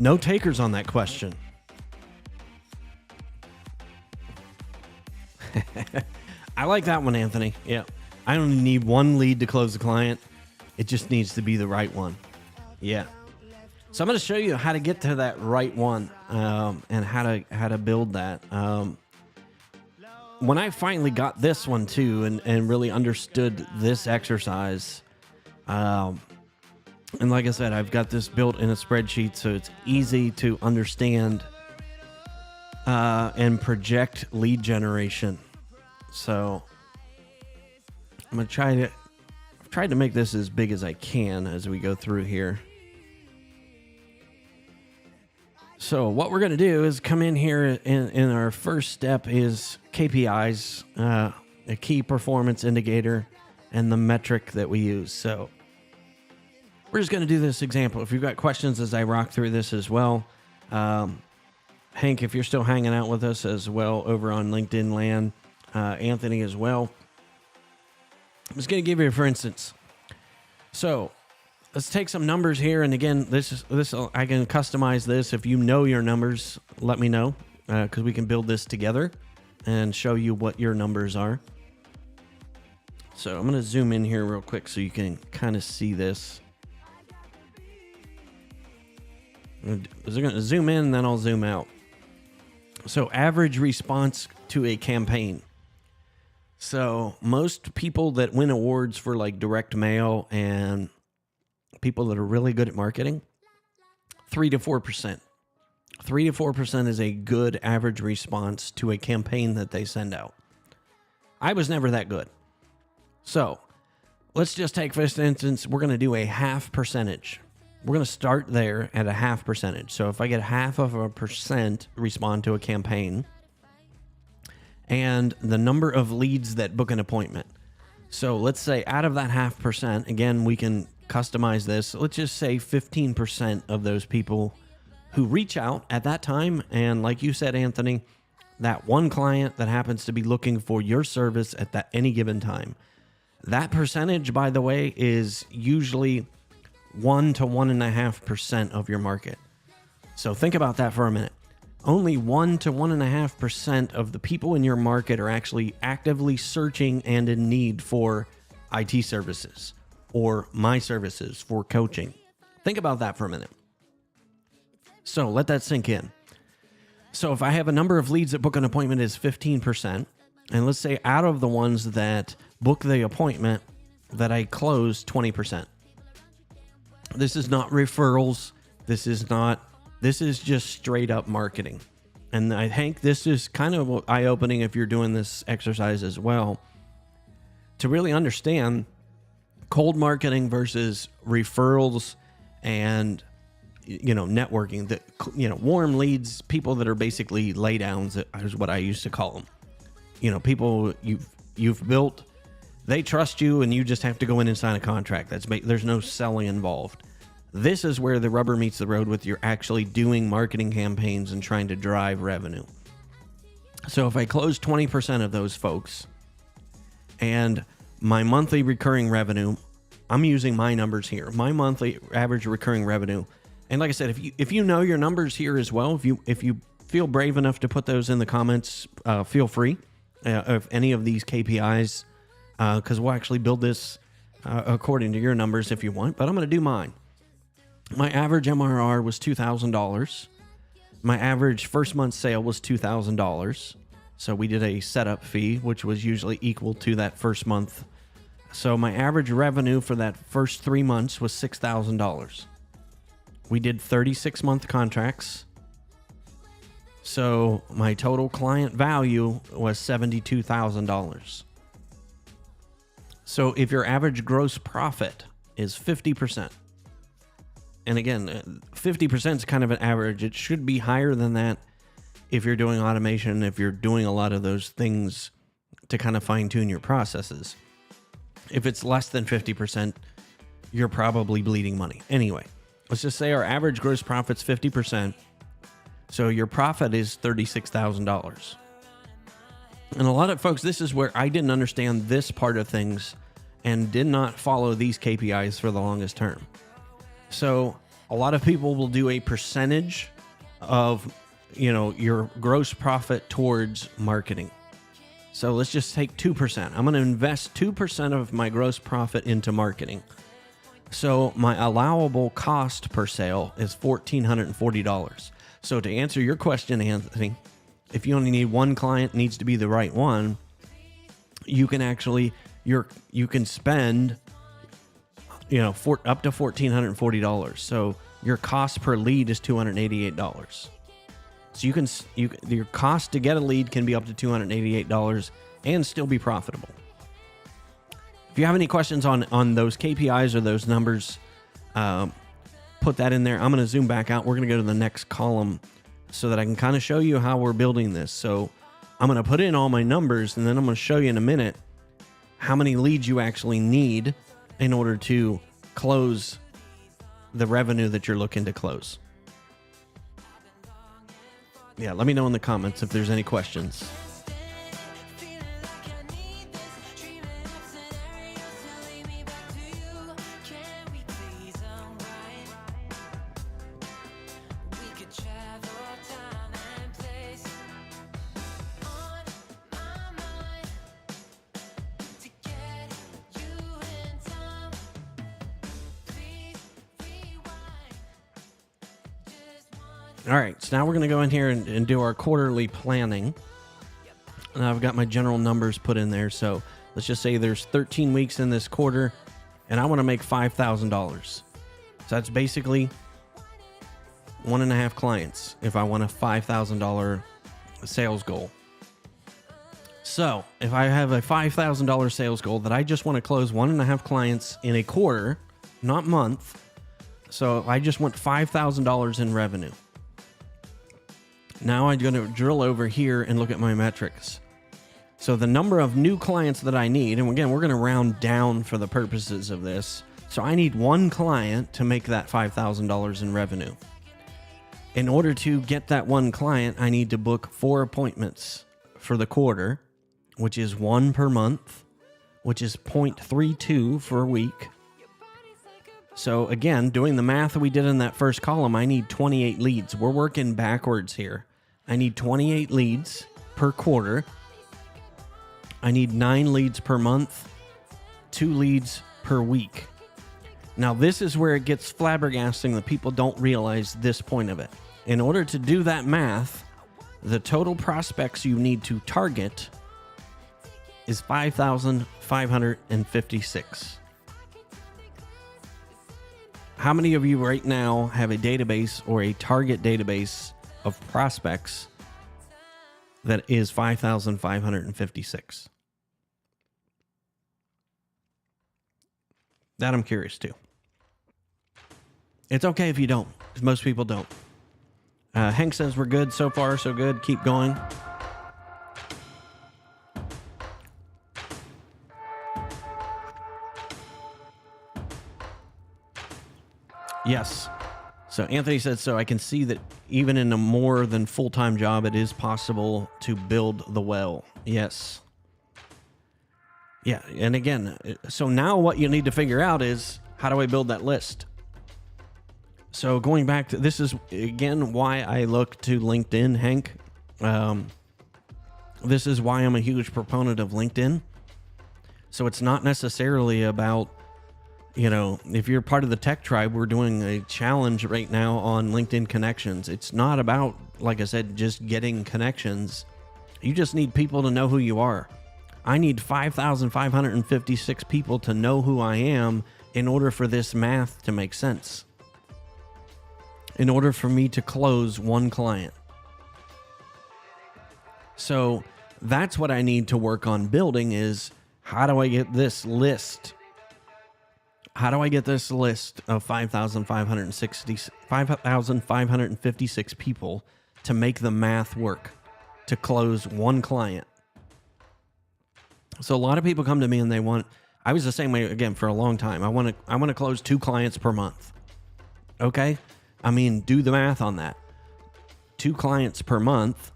No takers on that question. I like that one, Anthony. Yeah. I only need one lead to close the client. It just needs to be the right one. Yeah. So I'm going to show you how to get to that right one and how to build that. When I finally got this one too and really understood this exercise, and like I said, I've got this built in a spreadsheet so it's easy to understand and project lead generation. So I'm going to I've tried to make this as big as I can as we go through here. So what we're going to do is come in here in our first step is KPIs, a key performance indicator, and the metric that we use. So we're just going to do this example. If you've got questions as I rock through this as well, Hank, if you're still hanging out with us as well over on LinkedIn land, Anthony as well. I'm just going to give you, for instance. So let's take some numbers here. And again, this I can customize this. If you know your numbers, let me know because we can build this together and show you what your numbers are. So I'm going to zoom in here real quick so you can kind of see this. I'm going to zoom in, then I'll zoom out. So average response to a campaign. So most people that win awards for like direct mail and people that are really good at marketing, 3 to 4%. 3 to 4% is a good average response to a campaign that they send out. I was never that good. So let's just take, for instance, we're going to do a half percentage. We're going to start there at a half percentage. So if I get 0.5% respond to a campaign and the number of leads that book an appointment. So let's say out of that 0.5%, again, we can customize this. Let's just say 15% of those people who reach out at that time. And like you said, Anthony, that one client that happens to be looking for your service at that any given time. That percentage, by the way, is usually 1 to 1.5% of your market. So think about that for a minute. Only 1 to 1.5% of the people in your market are actually actively searching and in need for IT services or my services for coaching. Think about that for a minute. So let that sink in. So if I have a number of leads that book an appointment is 15%, and let's say out of the ones that book the appointment that I close 20%. This is not referrals. This is just straight up marketing. And I think this is kind of eye-opening if you're doing this exercise as well, to really understand cold marketing versus referrals and networking. That warm leads, people that are basically laydowns is what I used to call them. People you've built, they trust you and you just have to go in and sign a contract. There's no selling involved. This is where the rubber meets the road with you're actually doing marketing campaigns and trying to drive revenue. So if I close 20% of those folks and my monthly recurring revenue, I'm using my numbers here. My monthly average recurring revenue. And like I said, if you know your numbers here as well, if you feel brave enough to put those in the comments, feel free of any of these KPIs, because we'll actually build this according to your numbers if you want. But I'm going to do mine. My average MRR was $2,000. My average first month sale was $2,000. So we did a setup fee, which was usually equal to that first month. So my average revenue for that first 3 months was $6,000. We did 36-month contracts. So my total client value was $72,000. So if your average gross profit is 50%, and again, 50% is kind of an average. It should be higher than that if you're doing automation, if you're doing a lot of those things to kind of fine tune your processes. If it's less than 50%, you're probably bleeding money. Anyway, let's just say our average gross profit's 50%. So your profit is $36,000. And a lot of folks, this is where I didn't understand this part of things and did not follow these KPIs for the longest term. So a lot of people will do a percentage of, your gross profit towards marketing. So let's just take 2%. I'm going to invest 2% of my gross profit into marketing. So my allowable cost per sale is $1,440. So to answer your question, Anthony, if you only need one client, needs to be the right one, you can actually, you can spend up to $1,440. So your cost per lead is $288. So your cost to get a lead can be up to $288 and still be profitable. If you have any questions on those KPIs or those numbers, put that in there. I'm going to zoom back out. We're going to go to the next column so that I can kind of show you how we're building this. So I'm going to put in all my numbers, and then I'm going to show you in a minute how many leads you actually need in order to close the revenue that you're looking to close. Yeah, let me know in the comments if there's any questions. All right, so now we're going to go in here and do our quarterly planning. And I've got my general numbers put in there. So let's just say there's 13 weeks in this quarter, and I want to make $5,000. So that's basically 1.5 clients if I want a $5,000 sales goal. So if I have a $5,000 sales goal that I just want to close 1.5 clients in a quarter, not month. So I just want $5,000 in revenue. Now I'm going to drill over here and look at my metrics. So the number of new clients that I need, and again, we're going to round down for the purposes of this. So I need one client to make that $5,000 in revenue. In order to get that one client, I need to book 4 appointments for the quarter, which is 1 per month, which is 0.32 for a week. So again, doing the math we did in that first column, I need 28 leads. We're working backwards here. I need 28 leads per quarter. I need 9 leads per month, 2 leads per week. Now, this is where it gets flabbergasting that people don't realize this point of it. In order to do that math, the total prospects you need to target is 5,556. How many of you right now have a database or a target database of prospects that is 5,556? That I'm curious too. It's okay if you don't, because most people don't. Hank says we're good so far, so good. Keep going. Yes. So Anthony said, so I can see that even in a more than full-time job, it is possible to build the well. Yes. Yeah. And again, so now what you need to figure out is, how do I build that list? So going back to, this is again why I look to LinkedIn, Hank. This is why I'm a huge proponent of LinkedIn. So it's not necessarily about, you know, if you're part of the tech tribe, we're doing a challenge right now on LinkedIn connections. It's not about, like I said, just getting connections. You just need people to know who you are. I need 5,556 people to know who I am in order for this math to make sense. In order for me to close one client. So that's what I need to work on building is, how do I get this list? How do I get this list of 5,556 people to make the math work to close one client? So a lot of people come to me and they want, I was the same way again for a long time. I want to close 2 clients per month. Okay? I mean, do the math on that. 2 clients per month.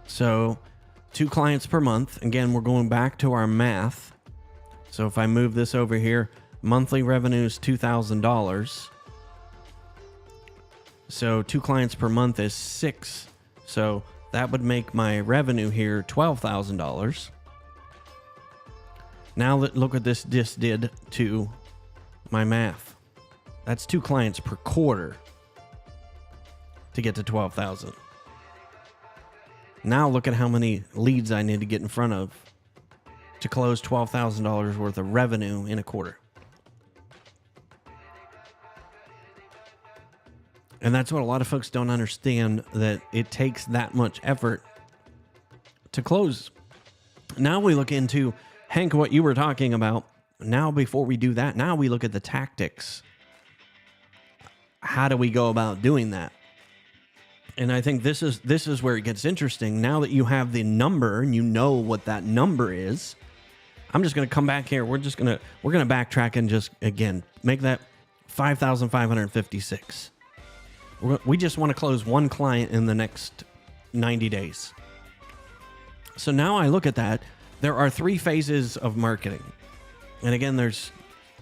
So 2 clients per month. Again, we're going back to our math. So if I move this over here, monthly revenue is $2,000. So 2 clients per month is 6. So that would make my revenue here $12,000. Now look what this just did to my math. That's 2 clients per quarter to get to 12,000. Now look at how many leads I need to get in front of to close $12,000 worth of revenue in a quarter. And that's what a lot of folks don't understand, that it takes that much effort to close. Now we look into, Hank, what you were talking about. Now before we do that, now we look at the tactics. How do we go about doing that? And I think this is where it gets interesting. Now that you have the number and you know what that number is, I'm just going to come back here. We're going to backtrack and just, again, make that 5,556. We just want to close one client in the next 90 days. So now I look at that. There are 3 phases of marketing. And again, there's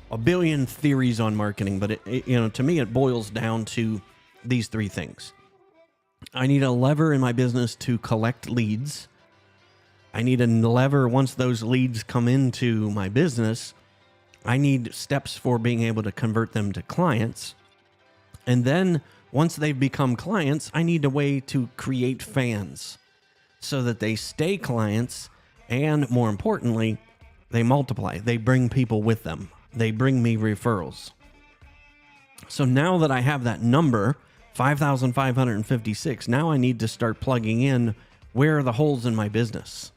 a billion theories on marketing, but to me, it boils down to these 3 things. I need a lever in my business to collect leads. I need a lever once those leads come into my business. I need steps for being able to convert them to clients. And then once they've become clients, I need a way to create fans so that they stay clients. And more importantly, they multiply. They bring people with them. They bring me referrals. So now that I have that number, 5,556, now I need to start plugging in where are the holes in my business.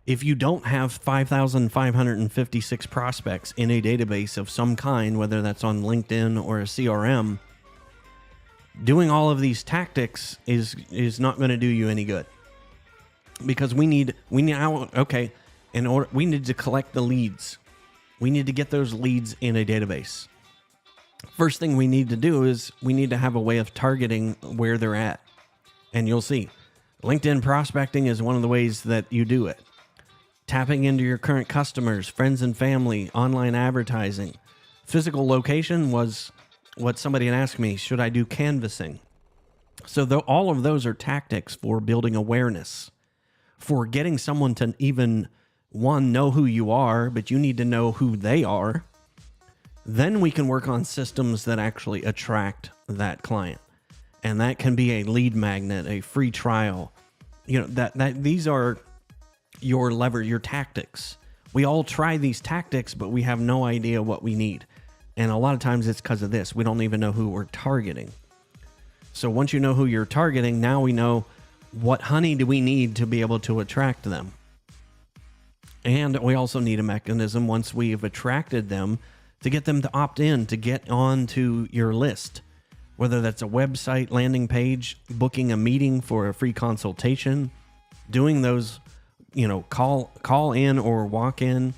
If you don't have 5,556 prospects in a database of some kind, whether that's on LinkedIn or a CRM, doing all of these tactics is not going to do you any good. Because we need to collect the leads. We need to get those leads in a database. First thing we need to do is we need to have a way of targeting where they're at. And you'll see, LinkedIn prospecting is one of the ways that you do it. Tapping into your current customers, friends and family, online advertising. Physical location was what somebody had asked me, should I do canvassing? So all of those are tactics for building awareness, for getting someone to even, one, know who you are, but you need to know who they are. Then we can work on systems that actually attract that client. And that can be a lead magnet, a free trial. You know, that these are your tactics. We all try these tactics, but we have no idea what we need. And a lot of times it's because of this. We don't even know who we're targeting. So once you know who you're targeting, now we know what honey do we need to be able to attract them. And we also need a mechanism once we've attracted them to get them to opt in, to get onto your list. Whether that's a website, landing page, booking a meeting for a free consultation, doing those, call in or walk in,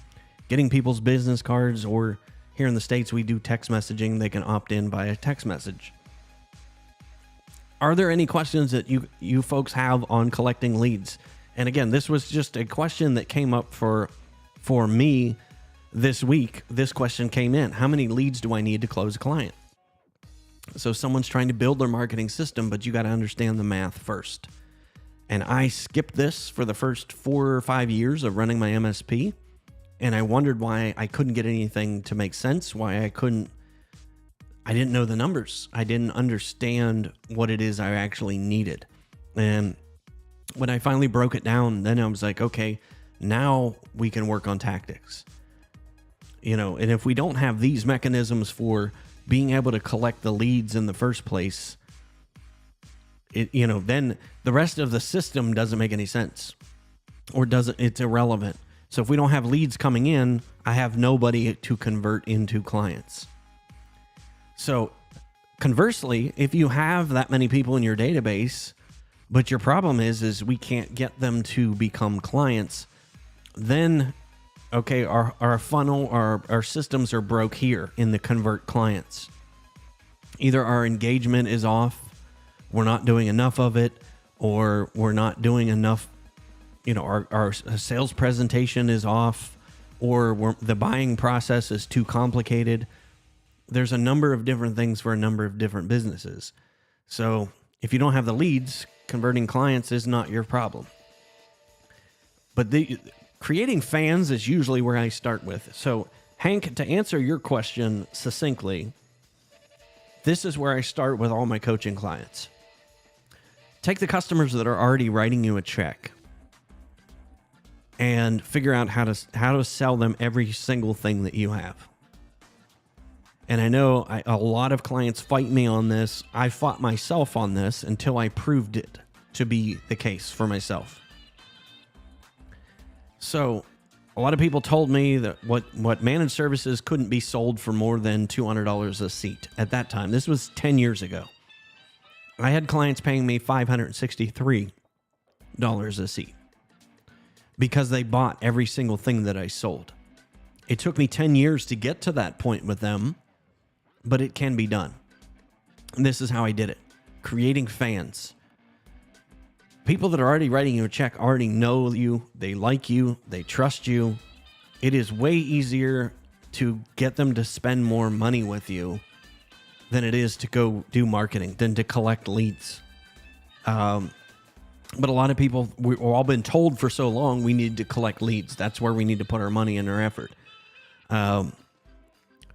getting people's business cards, or here in the States, we do text messaging. They can opt in via text message. Are there any questions that you folks have on collecting leads? And again, this was just a question that came up for me this week. This question came in. How many leads do I need to close a client? So someone's trying to build their marketing system, but you got to understand the math first. And I skipped this for the first 4 or 5 years of running my MSP. And I wondered why I couldn't get anything to make sense, why I didn't know the numbers. I didn't understand what it is I actually needed. And when I finally broke it down, then I was like, okay, now we can work on tactics. And if we don't have these mechanisms for being able to collect the leads in the first place, then the rest of the system doesn't make any sense, or it's irrelevant. So if we don't have leads coming in, I have nobody to convert into clients. So conversely, if you have that many people in your database, but your problem is we can't get them to become clients, then okay, our funnel, our systems are broke here in the convert clients. Either our engagement is off, we're not doing enough of it, or we're not doing enough, our sales presentation is off, or the buying process is too complicated. There's a number of different things for a number of different businesses. So if you don't have the leads, converting clients is not your problem. But creating fans is usually where I start with. So, Hank, to answer your question succinctly, this is where I start with all my coaching clients. Take the customers that are already writing you a check and figure out how to sell them every single thing that you have. And I know a lot of clients fight me on this. I fought myself on this until I proved it to be the case for myself. So a lot of people told me that what managed services couldn't be sold for more than $200 a seat at that time. This was 10 years ago. I had clients paying me $563 a seat because they bought every single thing that I sold. It took me 10 years to get to that point with them, but it can be done. And this is how I did it. Creating fans. People that are already writing you a check already know you, they like you, they trust you. It is way easier to get them to spend more money with you than it is to go do marketing, than to collect leads. But a lot of people, we've all been told for so long we need to collect leads. That's where we need to put our money and our effort.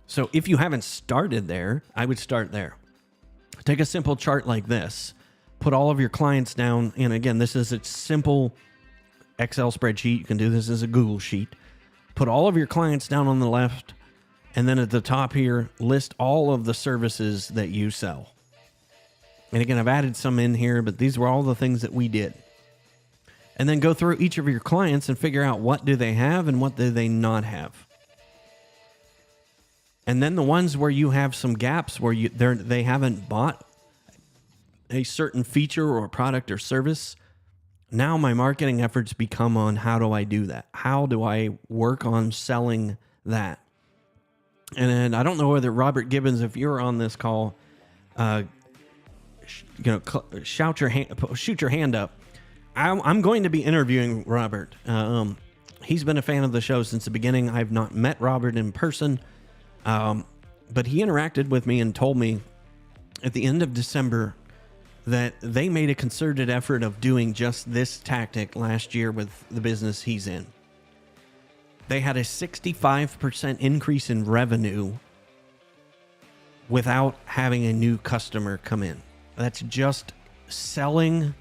So if you haven't started there, I would start there. Take a simple chart like this. Put all of your clients down. And again, this is a simple Excel spreadsheet. You can do this as a Google sheet. Put all of your clients down on the left And then at the top here, list all of the services that you sell. And again, I've added some in here, but these were all the things that we did. And then go through each of your clients and figure out what do they have and what do they not have. And then the ones where you have some gaps where they haven't bought a certain feature or product or service, now my marketing efforts become on how do I do that? How do I work on selling that? And I don't know whether Robert Gibbons, if you're on this call, shoot your hand up. I'm going to be interviewing Robert. He's been a fan of the show since the beginning. I've not met Robert in person, but he interacted with me and told me at the end of December that they made a concerted effort of doing just this tactic last year with the business he's in. They had a 65% increase in revenue without having a new customer come in. That's just selling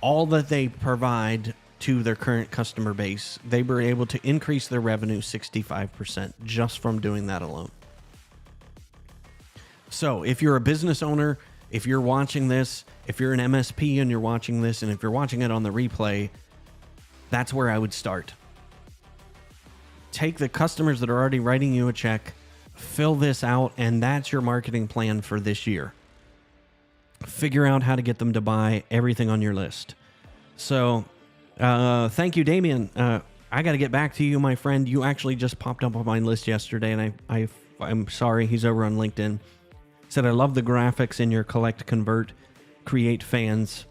all that they provide to their current customer base. They were able to increase their revenue 65% just from doing that alone. So if you're a business owner, if you're watching this, if you're an MSP and you're watching this, and if you're watching it on the replay, that's where I would start. Take the customers that are already writing you a check, fill this out, and that's your marketing plan for this year. Figure out how to get them to buy everything on your list. So, thank you, Damien. I got to get back to you, my friend. You actually just popped up on my list yesterday, and I'm sorry. He's over on LinkedIn. Said, I love the graphics in your collect, convert, create fans.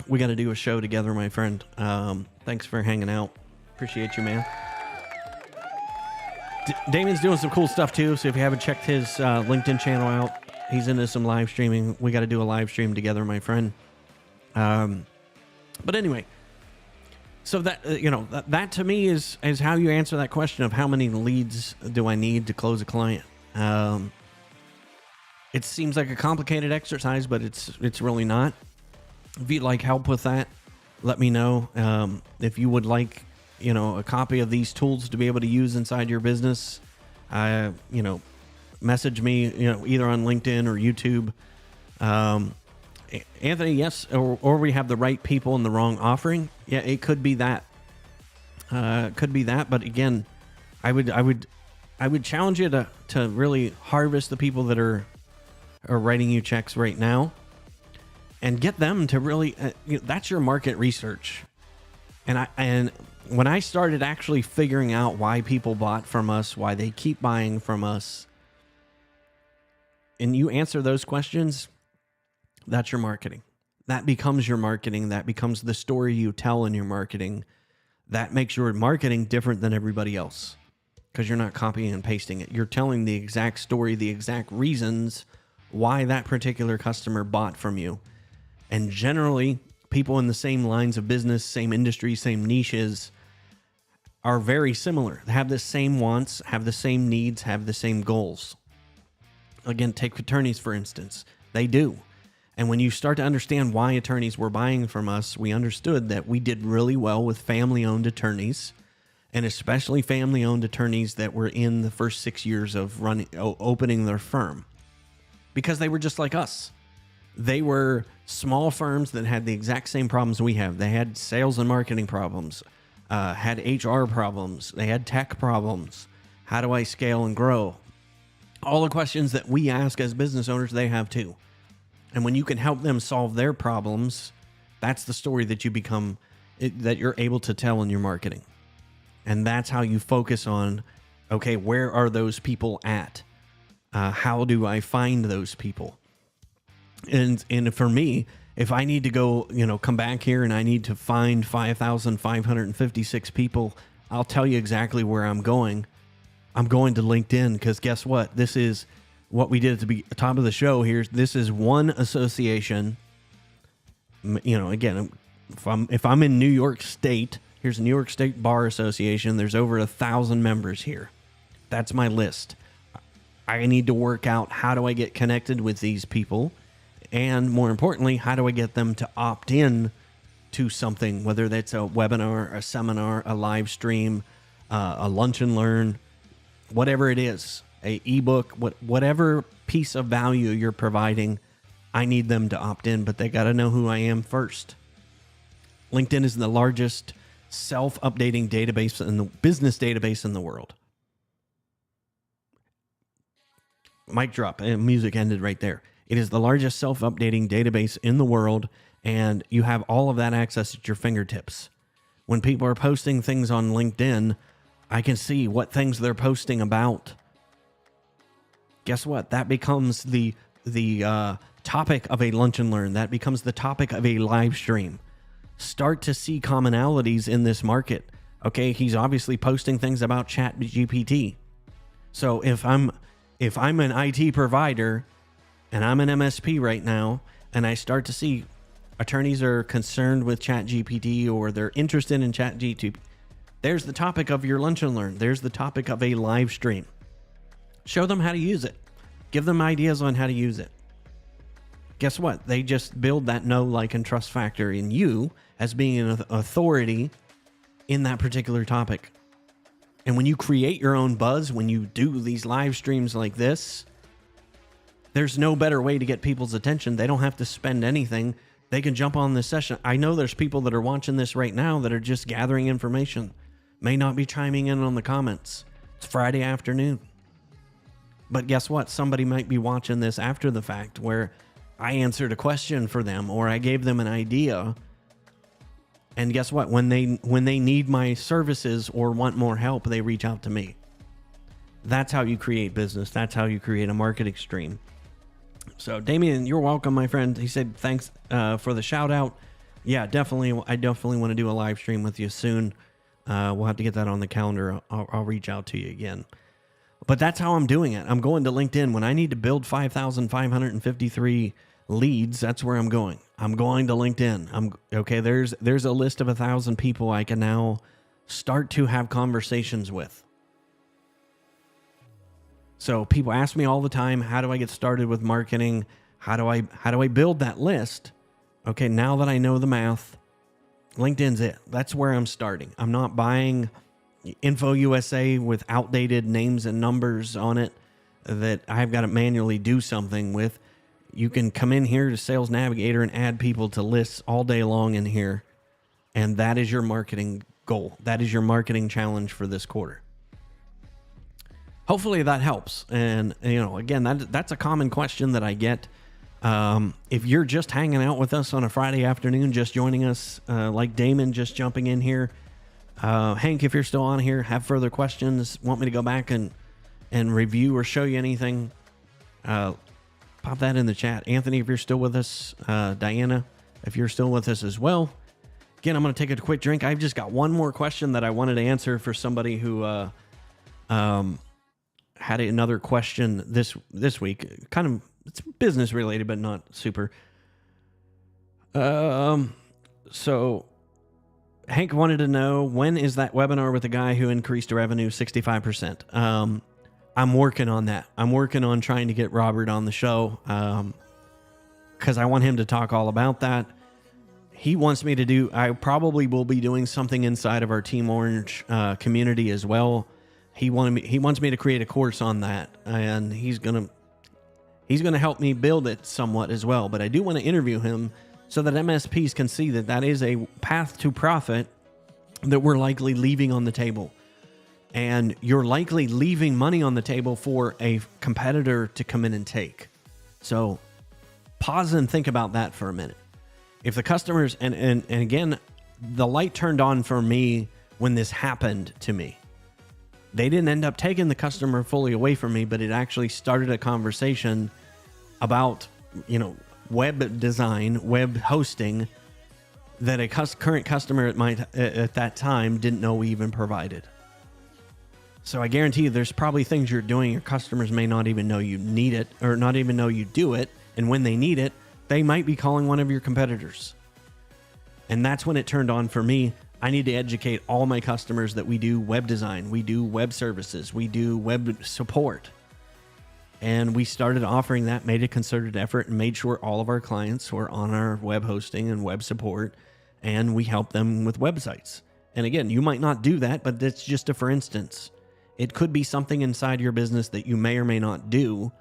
We got to do a show together, my friend. Thanks for hanging out. Appreciate you, man. Damien's doing some cool stuff too. So if you haven't checked his LinkedIn channel out, he's into some live streaming. We got to do a live stream together, my friend. But anyway, so that that to me is how you answer that question of how many leads do I need to close a client. It seems like a complicated exercise, but it's really not. If you'd like help with that, let me know. If you would like, a copy of these tools to be able to use inside your business, message me, either on LinkedIn or YouTube. Anthony, yes, or we have the right people and the wrong offering. Yeah, it could be that. But again, I would challenge you to really harvest the people that are writing you checks right now, and get them to really. That's your market research, and when I started actually figuring out why people bought from us, why they keep buying from us, and you answer those questions, that's your marketing. That becomes your marketing. That becomes the story you tell in your marketing. That makes your marketing different than everybody else because you're not copying and pasting it. You're telling the exact story, the exact reasons why that particular customer bought from you. And generally, people in the same lines of business, same industry, same niches are very similar. They have the same wants, have the same needs, have the same goals. Again, take attorneys, for instance. They do. And when you start to understand why attorneys were buying from us, we understood that we did really well with family-owned attorneys, and especially family-owned attorneys that were in the first 6 years of opening their firm, because they were just like us. They were small firms that had the exact same problems we have. They had sales and marketing problems, had HR problems, they had tech problems. How do I scale and grow? All the questions that we ask as business owners, they have too. And when you can help them solve their problems, that's the story that you become, that you're able to tell in your marketing. And that's how you focus on, okay, where are those people at? How do I find those people? And for me, if I need to go, come back here and I need to find 5,556 people, I'll tell you exactly where I'm going. I'm going to LinkedIn because guess what? This is what we did at the top of the show here. This is one association. Again, if I'm in New York State, here's the New York State Bar Association. There's over 1,000 members here. That's my list. I need to work out how do I get connected with these people, and more importantly, how do I get them to opt in to something, whether that's a webinar, a seminar, a live stream, a lunch and learn, whatever it is. a ebook, whatever piece of value you're providing, I need them to opt in, but they got to know who I am first. LinkedIn is the largest self-updating database in the business database in the world. Mic drop, and music ended right there. It is the largest self-updating database in the world, and you have all of that access at your fingertips. When people are posting things on LinkedIn, I can see what things they're posting about. Guess what? That becomes the topic of a lunch and learn. That becomes the topic of a live stream. Start to see commonalities in this market. Okay, he's obviously posting things about ChatGPT. So if I'm an IT provider and I'm an MSP right now, and I start to see attorneys are concerned with ChatGPT or they're interested in ChatGPT, there's the topic of your lunch and learn. There's the topic of a live stream. Show them how to use it. Give them ideas on how to use it. Guess what? They just build that know, like, and trust factor in you as being an authority in that particular topic. And when you create your own buzz, when you do these live streams like this, there's no better way to get people's attention. They don't have to spend anything. They can jump on this session. I know there's people that are watching this right now that are just gathering information, may not be chiming in on the comments. It's Friday afternoon. But guess what? Somebody might be watching this after the fact where I answered a question for them or I gave them an idea. And guess what? When they need my services or want more help, they reach out to me. That's how you create business. That's how you create a marketing stream. So Damien, you're welcome, my friend. He said, thanks for the shout out. Yeah, definitely. I definitely want to do a live stream with you soon. We'll have to get that on the calendar. I'll reach out to you again. But that's how I'm doing it. I'm going to LinkedIn. When I need to build 5,553 leads, that's where I'm going. I'm going to LinkedIn. Okay. There's a list of 1,000 people I can now start to have conversations with. So people ask me all the time, how do I get started with marketing? How do I build that list? Okay, now that I know the math, LinkedIn's it. That's where I'm starting. I'm not buying Info USA with outdated names and numbers on it that I've got to manually do something with. You can come in here to Sales Navigator and add people to lists all day long in here. And that is your marketing goal. That is your marketing challenge for this quarter. Hopefully that helps. And, again, that's a common question that I get. If you're just hanging out with us on a Friday afternoon, just joining us, like Damon just jumping in here. Hank, if you're still on here, have further questions, want me to go back and review or show you anything, pop that in the chat. Anthony, if you're still with us, Diana, if you're still with us as well. Again, I'm going to take a quick drink. I've just got one more question that I wanted to answer for somebody who had another question this week. Kind of, it's business related, but not super. So Hank wanted to know, when is that webinar with the guy who increased revenue 65%? I'm working on that. I'm working on trying to get Robert on the show because I want him to talk all about that. He wants me to do, I probably will be doing something inside of our Team Orange community as well. He wants me to create a course on that, and he's gonna help me build it somewhat as well. But I do want to interview him so that MSPs can see that is a path to profit that we're likely leaving on the table. And you're likely leaving money on the table for a competitor to come in and take. So pause and think about that for a minute. If the customers, and again, the light turned on for me when this happened to me. They didn't end up taking the customer fully away from me, but it actually started a conversation about, web design, web hosting that a current customer at that time didn't know we even provided. So I guarantee you there's probably things you're doing your customers may not even know you need it or not even know you do it. And when they need it, they might be calling one of your competitors. And that's when it turned on for me. I need to educate all my customers that we do web design, we do web services, we do web support. And we started offering that, made a concerted effort, and made sure all of our clients were on our web hosting and web support, and we help them with websites. And again, you might not do that, but that's just a for instance. It could be something inside your business that you may or may not do.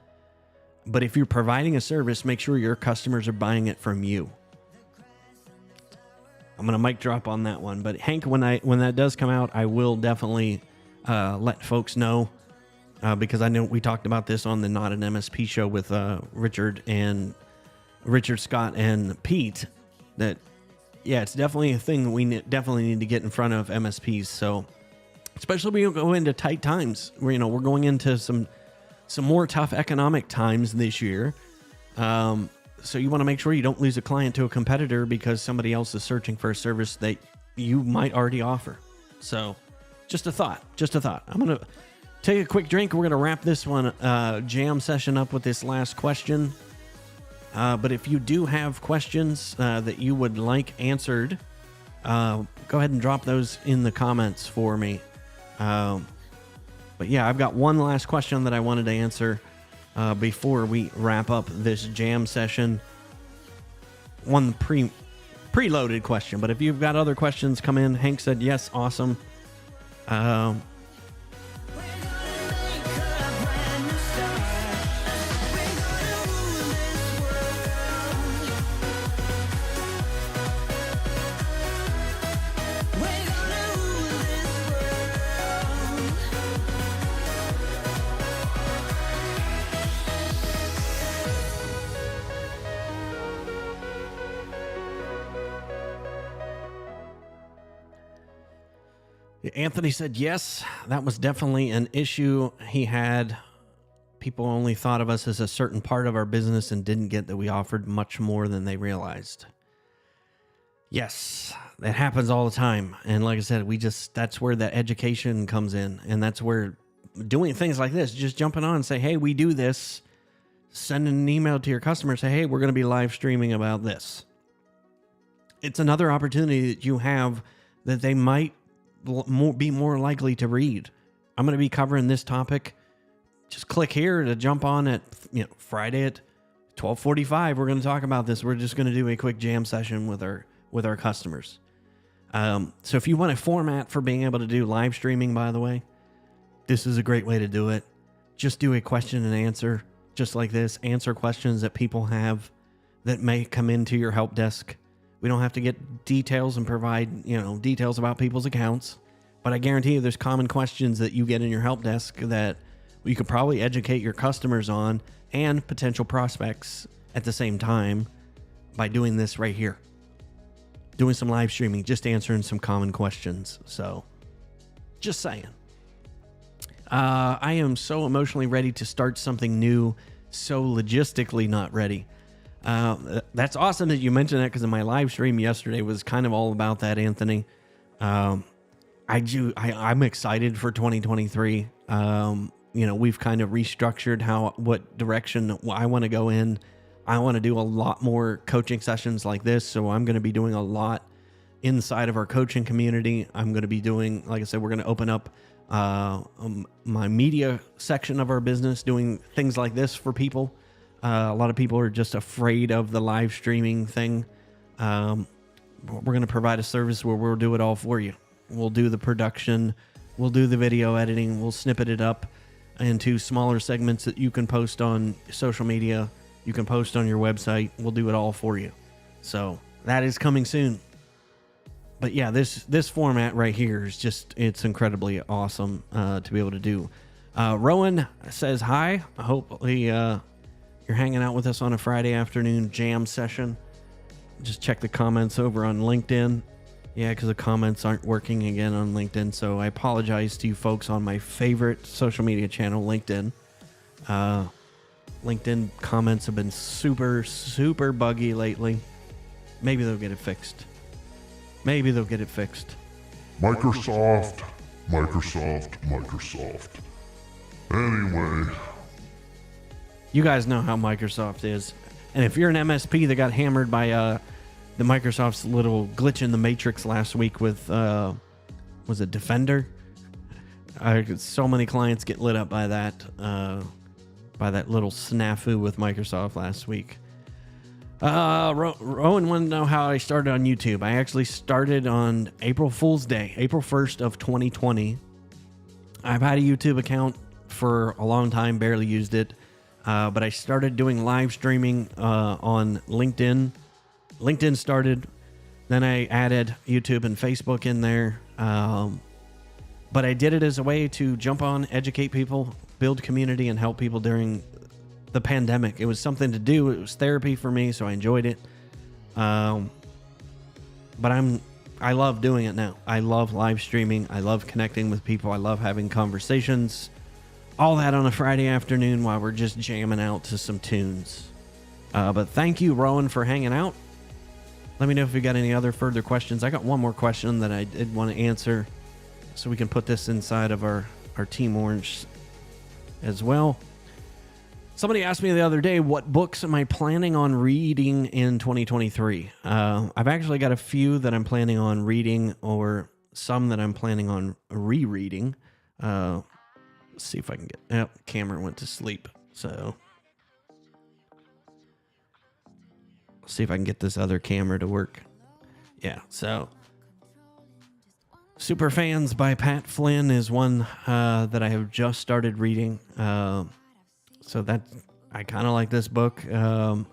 But if you're providing a service, make sure your customers are buying it from you. I'm going to mic drop on that one. But Hank, when that does come out, I will definitely let folks know. Because I know we talked about this on the Not an MSP show with Richard Scott and Pete, that, yeah, it's definitely a thing that we definitely need to get in front of MSPs. So, especially when we go into tight times, where, we're going into some more tough economic times this year. So you want to make sure you don't lose a client to a competitor because somebody else is searching for a service that you might already offer. So, just a thought. I'm going to take a quick drink. We're going to wrap this one jam session up with this last question. But if you do have questions that you would like answered, go ahead and drop those in the comments for me. But yeah, I've got one last question that I wanted to answer before we wrap up this jam session. One preloaded question, but if you've got other questions come in, Hank said yes, awesome. Anthony said yes, that was definitely an issue he had. People only thought of us as a certain part of our business and didn't get that we offered much more than they realized. Yes, that happens all the time. And like I said, that's where that education comes in. And that's where doing things like this, just jumping on and say, hey, we do this. Send an email to your customer, say, hey, we're going to be live streaming about this. It's another opportunity that you have that they might be more likely to read. I'm going to be covering this topic. Just click here to jump on at Friday at 12:45. We're going to talk about this. We're just going to do a quick jam session with our customers. So if you want a format for being able to do live streaming, by the way, this is a great way to do it. Just do a question and answer, just like this. Answer questions that people have that may come into your help desk. We don't have to get details and provide, details about people's accounts, but I guarantee you there's common questions that you get in your help desk that you could probably educate your customers on and potential prospects at the same time by doing this right here. Doing some live streaming, just answering some common questions. So, just saying. I am so emotionally ready to start something new, so logistically not ready. That's awesome that you mentioned that, because in my live stream yesterday was kind of all about that, Anthony. I'm excited for 2023. We've kind of restructured what direction I want to go in. I want to do a lot more coaching sessions like this. So I'm going to be doing a lot inside of our coaching community. I'm going to be doing, like I said, we're going to open up my media section of our business, doing things like this for people. A lot of people are just afraid of the live streaming thing. We're going to provide a service where we'll do it all for you. We'll do the production. We'll do the video editing. We'll snippet it up into smaller segments that you can post on social media. You can post on your website. We'll do it all for you. So that is coming soon. But yeah, this format right here is it's incredibly awesome to be able to do. Rowan says hi. Hopefully you're hanging out with us on a Friday afternoon jam session. Just check the comments over on LinkedIn. Yeah, because the comments aren't working again on LinkedIn. So I apologize to you folks on my favorite social media channel, LinkedIn. LinkedIn comments have been super, super buggy lately. Maybe they'll get it fixed. Microsoft. Anyway. You guys know how Microsoft is. And if you're an MSP that got hammered by the Microsoft's little glitch in the matrix last week with, was it Defender? So many clients get lit up by that little snafu with Microsoft last week. Rowan wanted to know how I started on YouTube. I actually started on April Fool's Day, April 1st of 2020. I've had a YouTube account for a long time, barely used it, but I started doing live streaming on LinkedIn. LinkedIn started, then I added YouTube and Facebook in there, but I did it as a way to jump on, educate people, build community, and help people during the pandemic. It was something to do. It was therapy for me, so I enjoyed it. But I love doing it now. I love live streaming. I love connecting with people. I love having conversations. All that on a Friday afternoon while we're just jamming out to some tunes. But thank you, Rowan, for hanging out. Let me know if you got any other further questions. I got one more question that I did want to answer, so we can put this inside of our Team Orange as well. Somebody asked me the other day, what books am I planning on reading in 2023? I've actually got a few that I'm planning on reading, or some that I'm planning on rereading. Let's see if I can get... Oh, camera went to sleep. So let's see if I can get this other camera to work. Yeah, so Superfans by Pat Flynn is one that I have just started reading. So that I kind of like this book. I've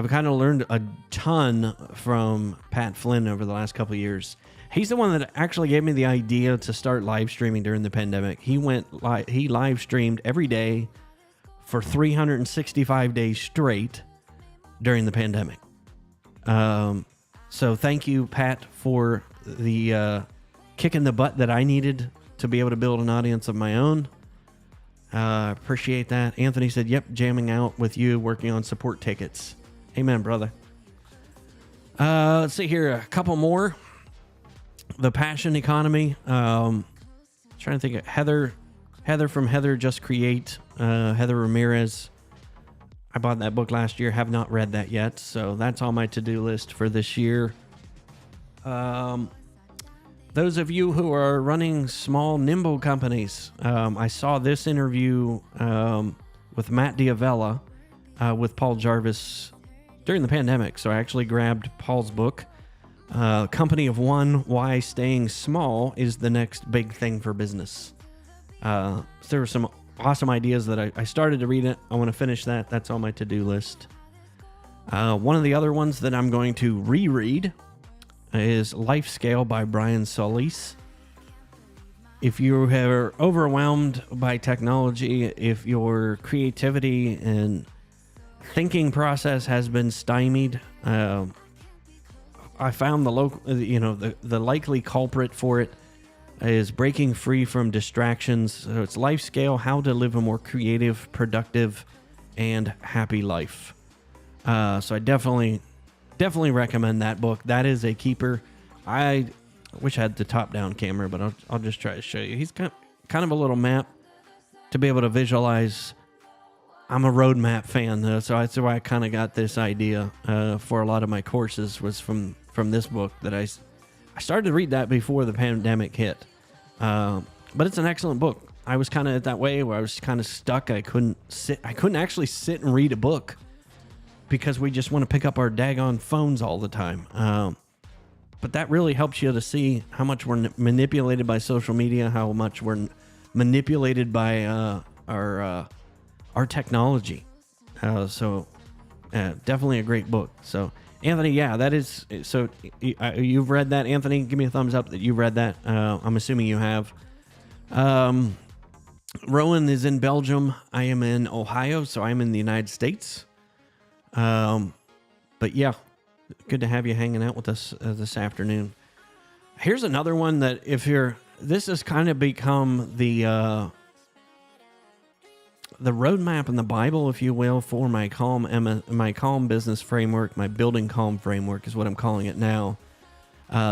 kind of learned a ton from Pat Flynn over the last couple of years. He's the one that actually gave me the idea to start live streaming during the pandemic. He live streamed every day for 365 days straight during the pandemic. So thank you, Pat, for the kick in the butt that I needed to be able to build an audience of my own. Appreciate that. Anthony said, yep, jamming out with you, working on support tickets. Amen, brother. Let's see here, a couple more. The Passion Economy. Trying to think of Heather from Heather Just Create. Heather Ramirez. I bought that book last year, have not read that yet, so that's on my to-do list for this year. Those of you who are running small, nimble companies, I saw this interview with Matt Diavella with Paul Jarvis during the pandemic. So I actually grabbed Paul's book, Company of One, Why Staying Small is the Next Big Thing for Business. So there were some awesome ideas that I started to read it. I want to finish that. That's on my to-do list. One of the other ones that I'm going to reread is Life Scale by Brian Solis. If you are overwhelmed by technology, if your creativity and thinking process has been stymied, I found the likely culprit for it is breaking free from distractions. So it's Life Scale: How to Live a More Creative, Productive, and Happy Life. So I definitely recommend that book. That is a keeper. I wish I had the top-down camera, but I'll just try to show you. He's kind of a little map to be able to visualize. I'm a roadmap fan, so that's why I kind of got this idea for a lot of my courses was from this book that I started to read that before the pandemic hit. But it's an excellent book. I was kind of that way where I was kind of stuck. I couldn't actually sit and read a book because we just want to pick up our daggone phones all the time. But that really helps you to see how much we're manipulated by social media, how much we're manipulated by our technology. So definitely a great book. So Anthony, yeah, that is. So you've read that, Anthony? Give me a thumbs up that you've read that. I'm assuming you have. Rowan is in Belgium. I am in Ohio, so I'm in the United States. But yeah, good to have you hanging out with us this afternoon. Here's another one that this has kind of become the roadmap and the Bible, if you will, for my calm business framework, my building calm framework is what I'm calling it now.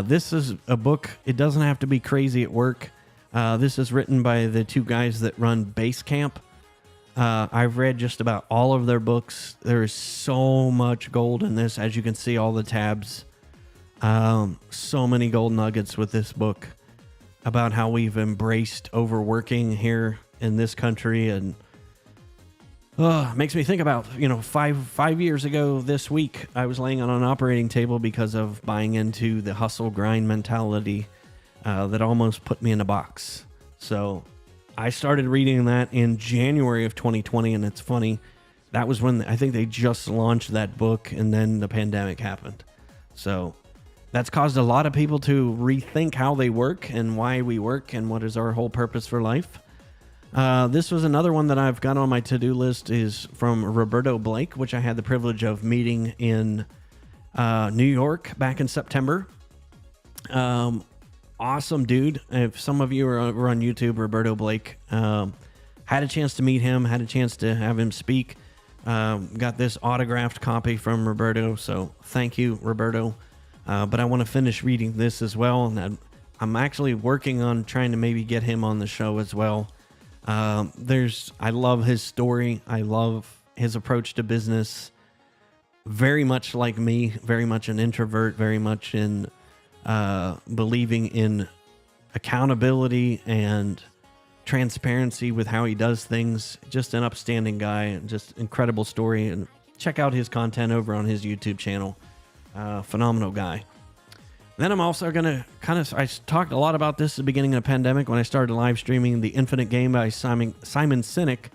This is a book. It doesn't have to be crazy at work. This is written by the two guys that run Basecamp. I've read just about all of their books. There is so much gold in this, as you can see, all the tabs. So many gold nuggets with this book about how we've embraced overworking here in this country, and makes me think about, 5 years ago this week, I was laying on an operating table because of buying into the hustle grind mentality that almost put me in a box. So I started reading that in January of 2020, and it's funny. That was when I think they just launched that book, and then the pandemic happened. So that's caused a lot of people to rethink how they work and why we work and what is our whole purpose for life. This was another one that I've got on my to-do list, is from Roberto Blake, which I had the privilege of meeting in New York back in September. Awesome dude. If some of you are over on YouTube, Roberto Blake, had a chance to meet him, had a chance to have him speak. Got this autographed copy from Roberto, so thank you, Roberto. But I want to finish reading this as well, and I'm actually working on trying to maybe get him on the show as well. I love his story. I love his approach to business. Very much like me, very much an introvert, very much in believing in accountability and transparency with how he does things. Just an upstanding guy, just incredible story. And check out his content over on his YouTube channel. Phenomenal guy. Then I'm also going to I talked a lot about this at the beginning of the pandemic when I started live streaming The Infinite Game by Simon Sinek.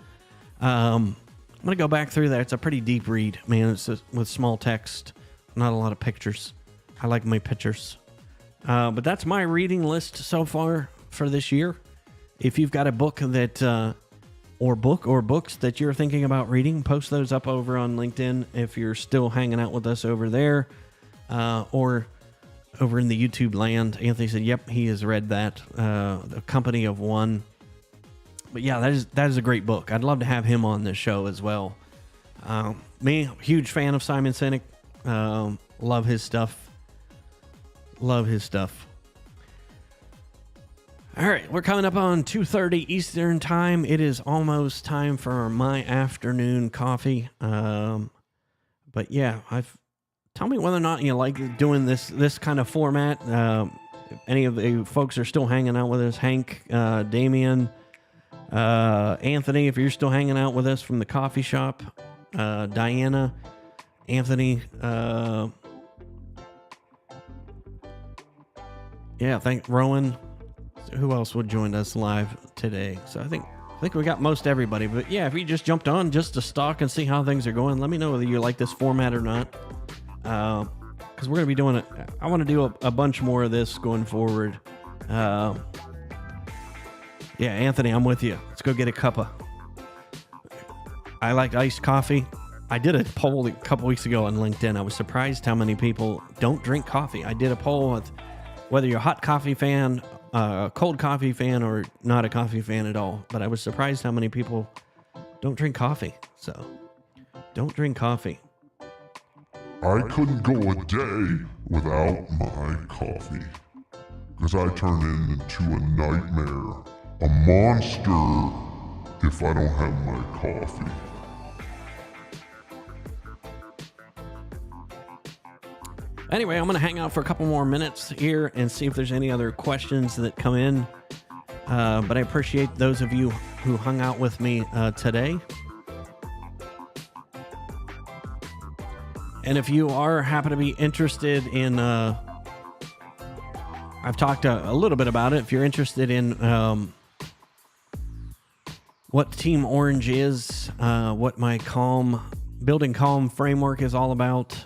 I'm going to go back through that. It's a pretty deep read, man. It's with small text, not a lot of pictures. I like my pictures. But that's my reading list so far for this year. If you've got a book that, or books that you're thinking about reading, post those up over on LinkedIn if you're still hanging out with us over there, or over in the YouTube land. Anthony said, yep, he has read that, The Company of One. But yeah, that is a great book. I'd love to have him on this show as well. Me, huge fan of Simon Sinek. Love his stuff. All right, we're coming up on 2:30 Eastern time. It is almost time for my afternoon coffee. But yeah, tell me whether or not you like doing this kind of format. If any of the folks are still hanging out with us, Hank, Damien, Anthony, if you're still hanging out with us from the coffee shop, Diana, Anthony, thank Rowan. Who else would join us live today? So I think we got most everybody. But yeah, if you just jumped on just to stalk and see how things are going, let me know whether you like this format or not. Because we're going to be doing it. I want to do a bunch more of this going forward. Yeah, Anthony, I'm with you. Let's go get a cuppa. I like iced coffee. I did a poll a couple weeks ago on LinkedIn. I was surprised how many people don't drink coffee. I did a poll with whether you're a hot coffee fan, a cold coffee fan, or not a coffee fan at all. But I was surprised how many people don't drink coffee. So, don't drink coffee. I couldn't go a day without my coffee. Because I turn into a nightmare, a monster, if I don't have my coffee. Anyway, I'm going to hang out for a couple more minutes here and see if there's any other questions that come in. But I appreciate those of you who hung out with me today. And if you happen to be interested in, I've talked a little bit about it. If you're interested in what Team Orange is, what my Building Calm framework is all about,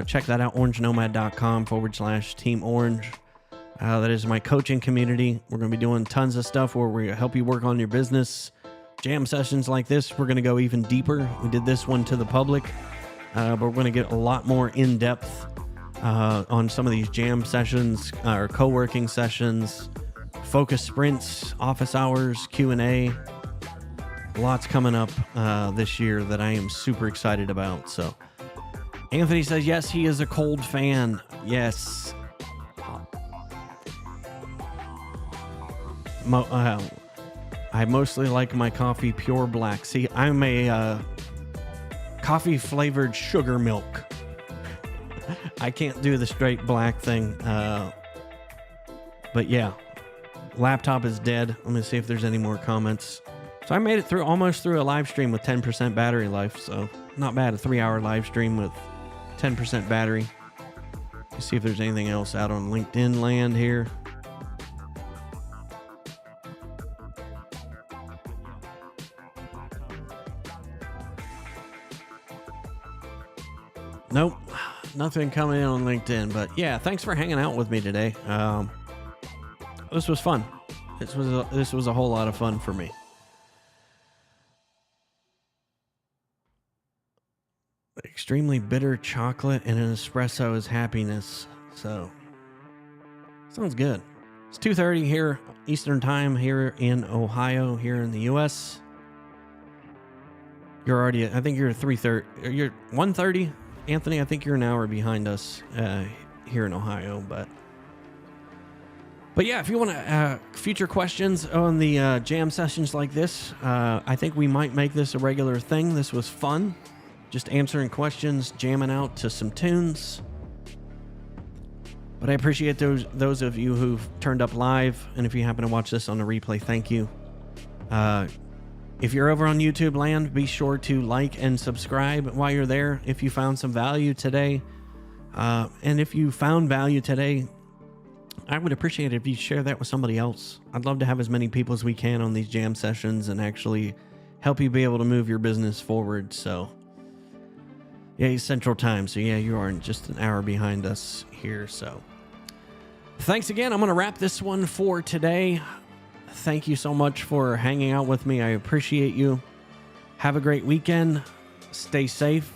check that out, orangenomad.com/Team Orange. That is my coaching community. We're going to be doing tons of stuff where we help you work on your business. Jam sessions like this, we're going to go even deeper. We did this one to the public, but we're going to get a lot more in-depth on some of these jam sessions, or co-working sessions, focus sprints, office hours, Q&A. Lots coming up this year that I am super excited about. So Anthony says, yes, he is a cold fan. Yes. I mostly like my coffee pure black. See, I'm a coffee flavored sugar milk. I can't do the straight black thing. But yeah, laptop is dead. Let me see if there's any more comments. So I made it almost through a live stream with 10% battery life. So not bad. A 3-hour live stream with 10% battery. Let's see if there's anything else out on LinkedIn land here. Nope, nothing coming in on LinkedIn. But yeah, thanks for hanging out with me today. This was fun. This was a whole lot of fun for me. Extremely bitter chocolate and an espresso is happiness. So, sounds good. It's 2:30 here Eastern time here in Ohio, here in the U.S. You're already, I think you're 3:30. You're 1:30, Anthony. I think you're an hour behind us here in Ohio, but yeah, if you want to future questions on the jam sessions like this, I think we might make this a regular thing. This was fun. Just answering questions, jamming out to some tunes. But I appreciate those of you who've turned up live, and if you happen to watch this on the replay, thank you. If you're over on YouTube land, be sure to like and subscribe while you're there if you found some value today. And if you found value today, I would appreciate it if you share that with somebody else. I'd love to have as many people as we can on these jam sessions and actually help you be able to move your business forward. So yeah, it's Central Time. So yeah, you are just an hour behind us here. So thanks again. I'm going to wrap this one for today. Thank you so much for hanging out with me. I appreciate you. Have a great weekend. Stay safe.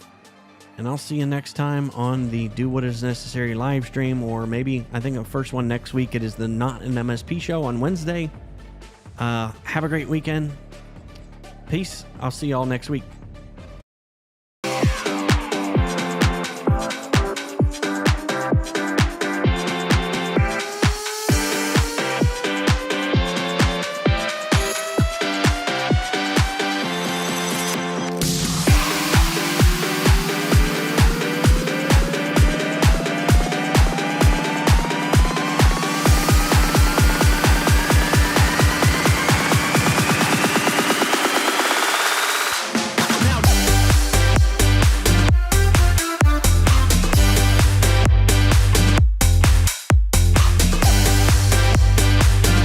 And I'll see you next time on the Do What Is Necessary live stream, or maybe I think the first one next week. It is the Not an MSP show on Wednesday. Have a great weekend. Peace. I'll see you all next week.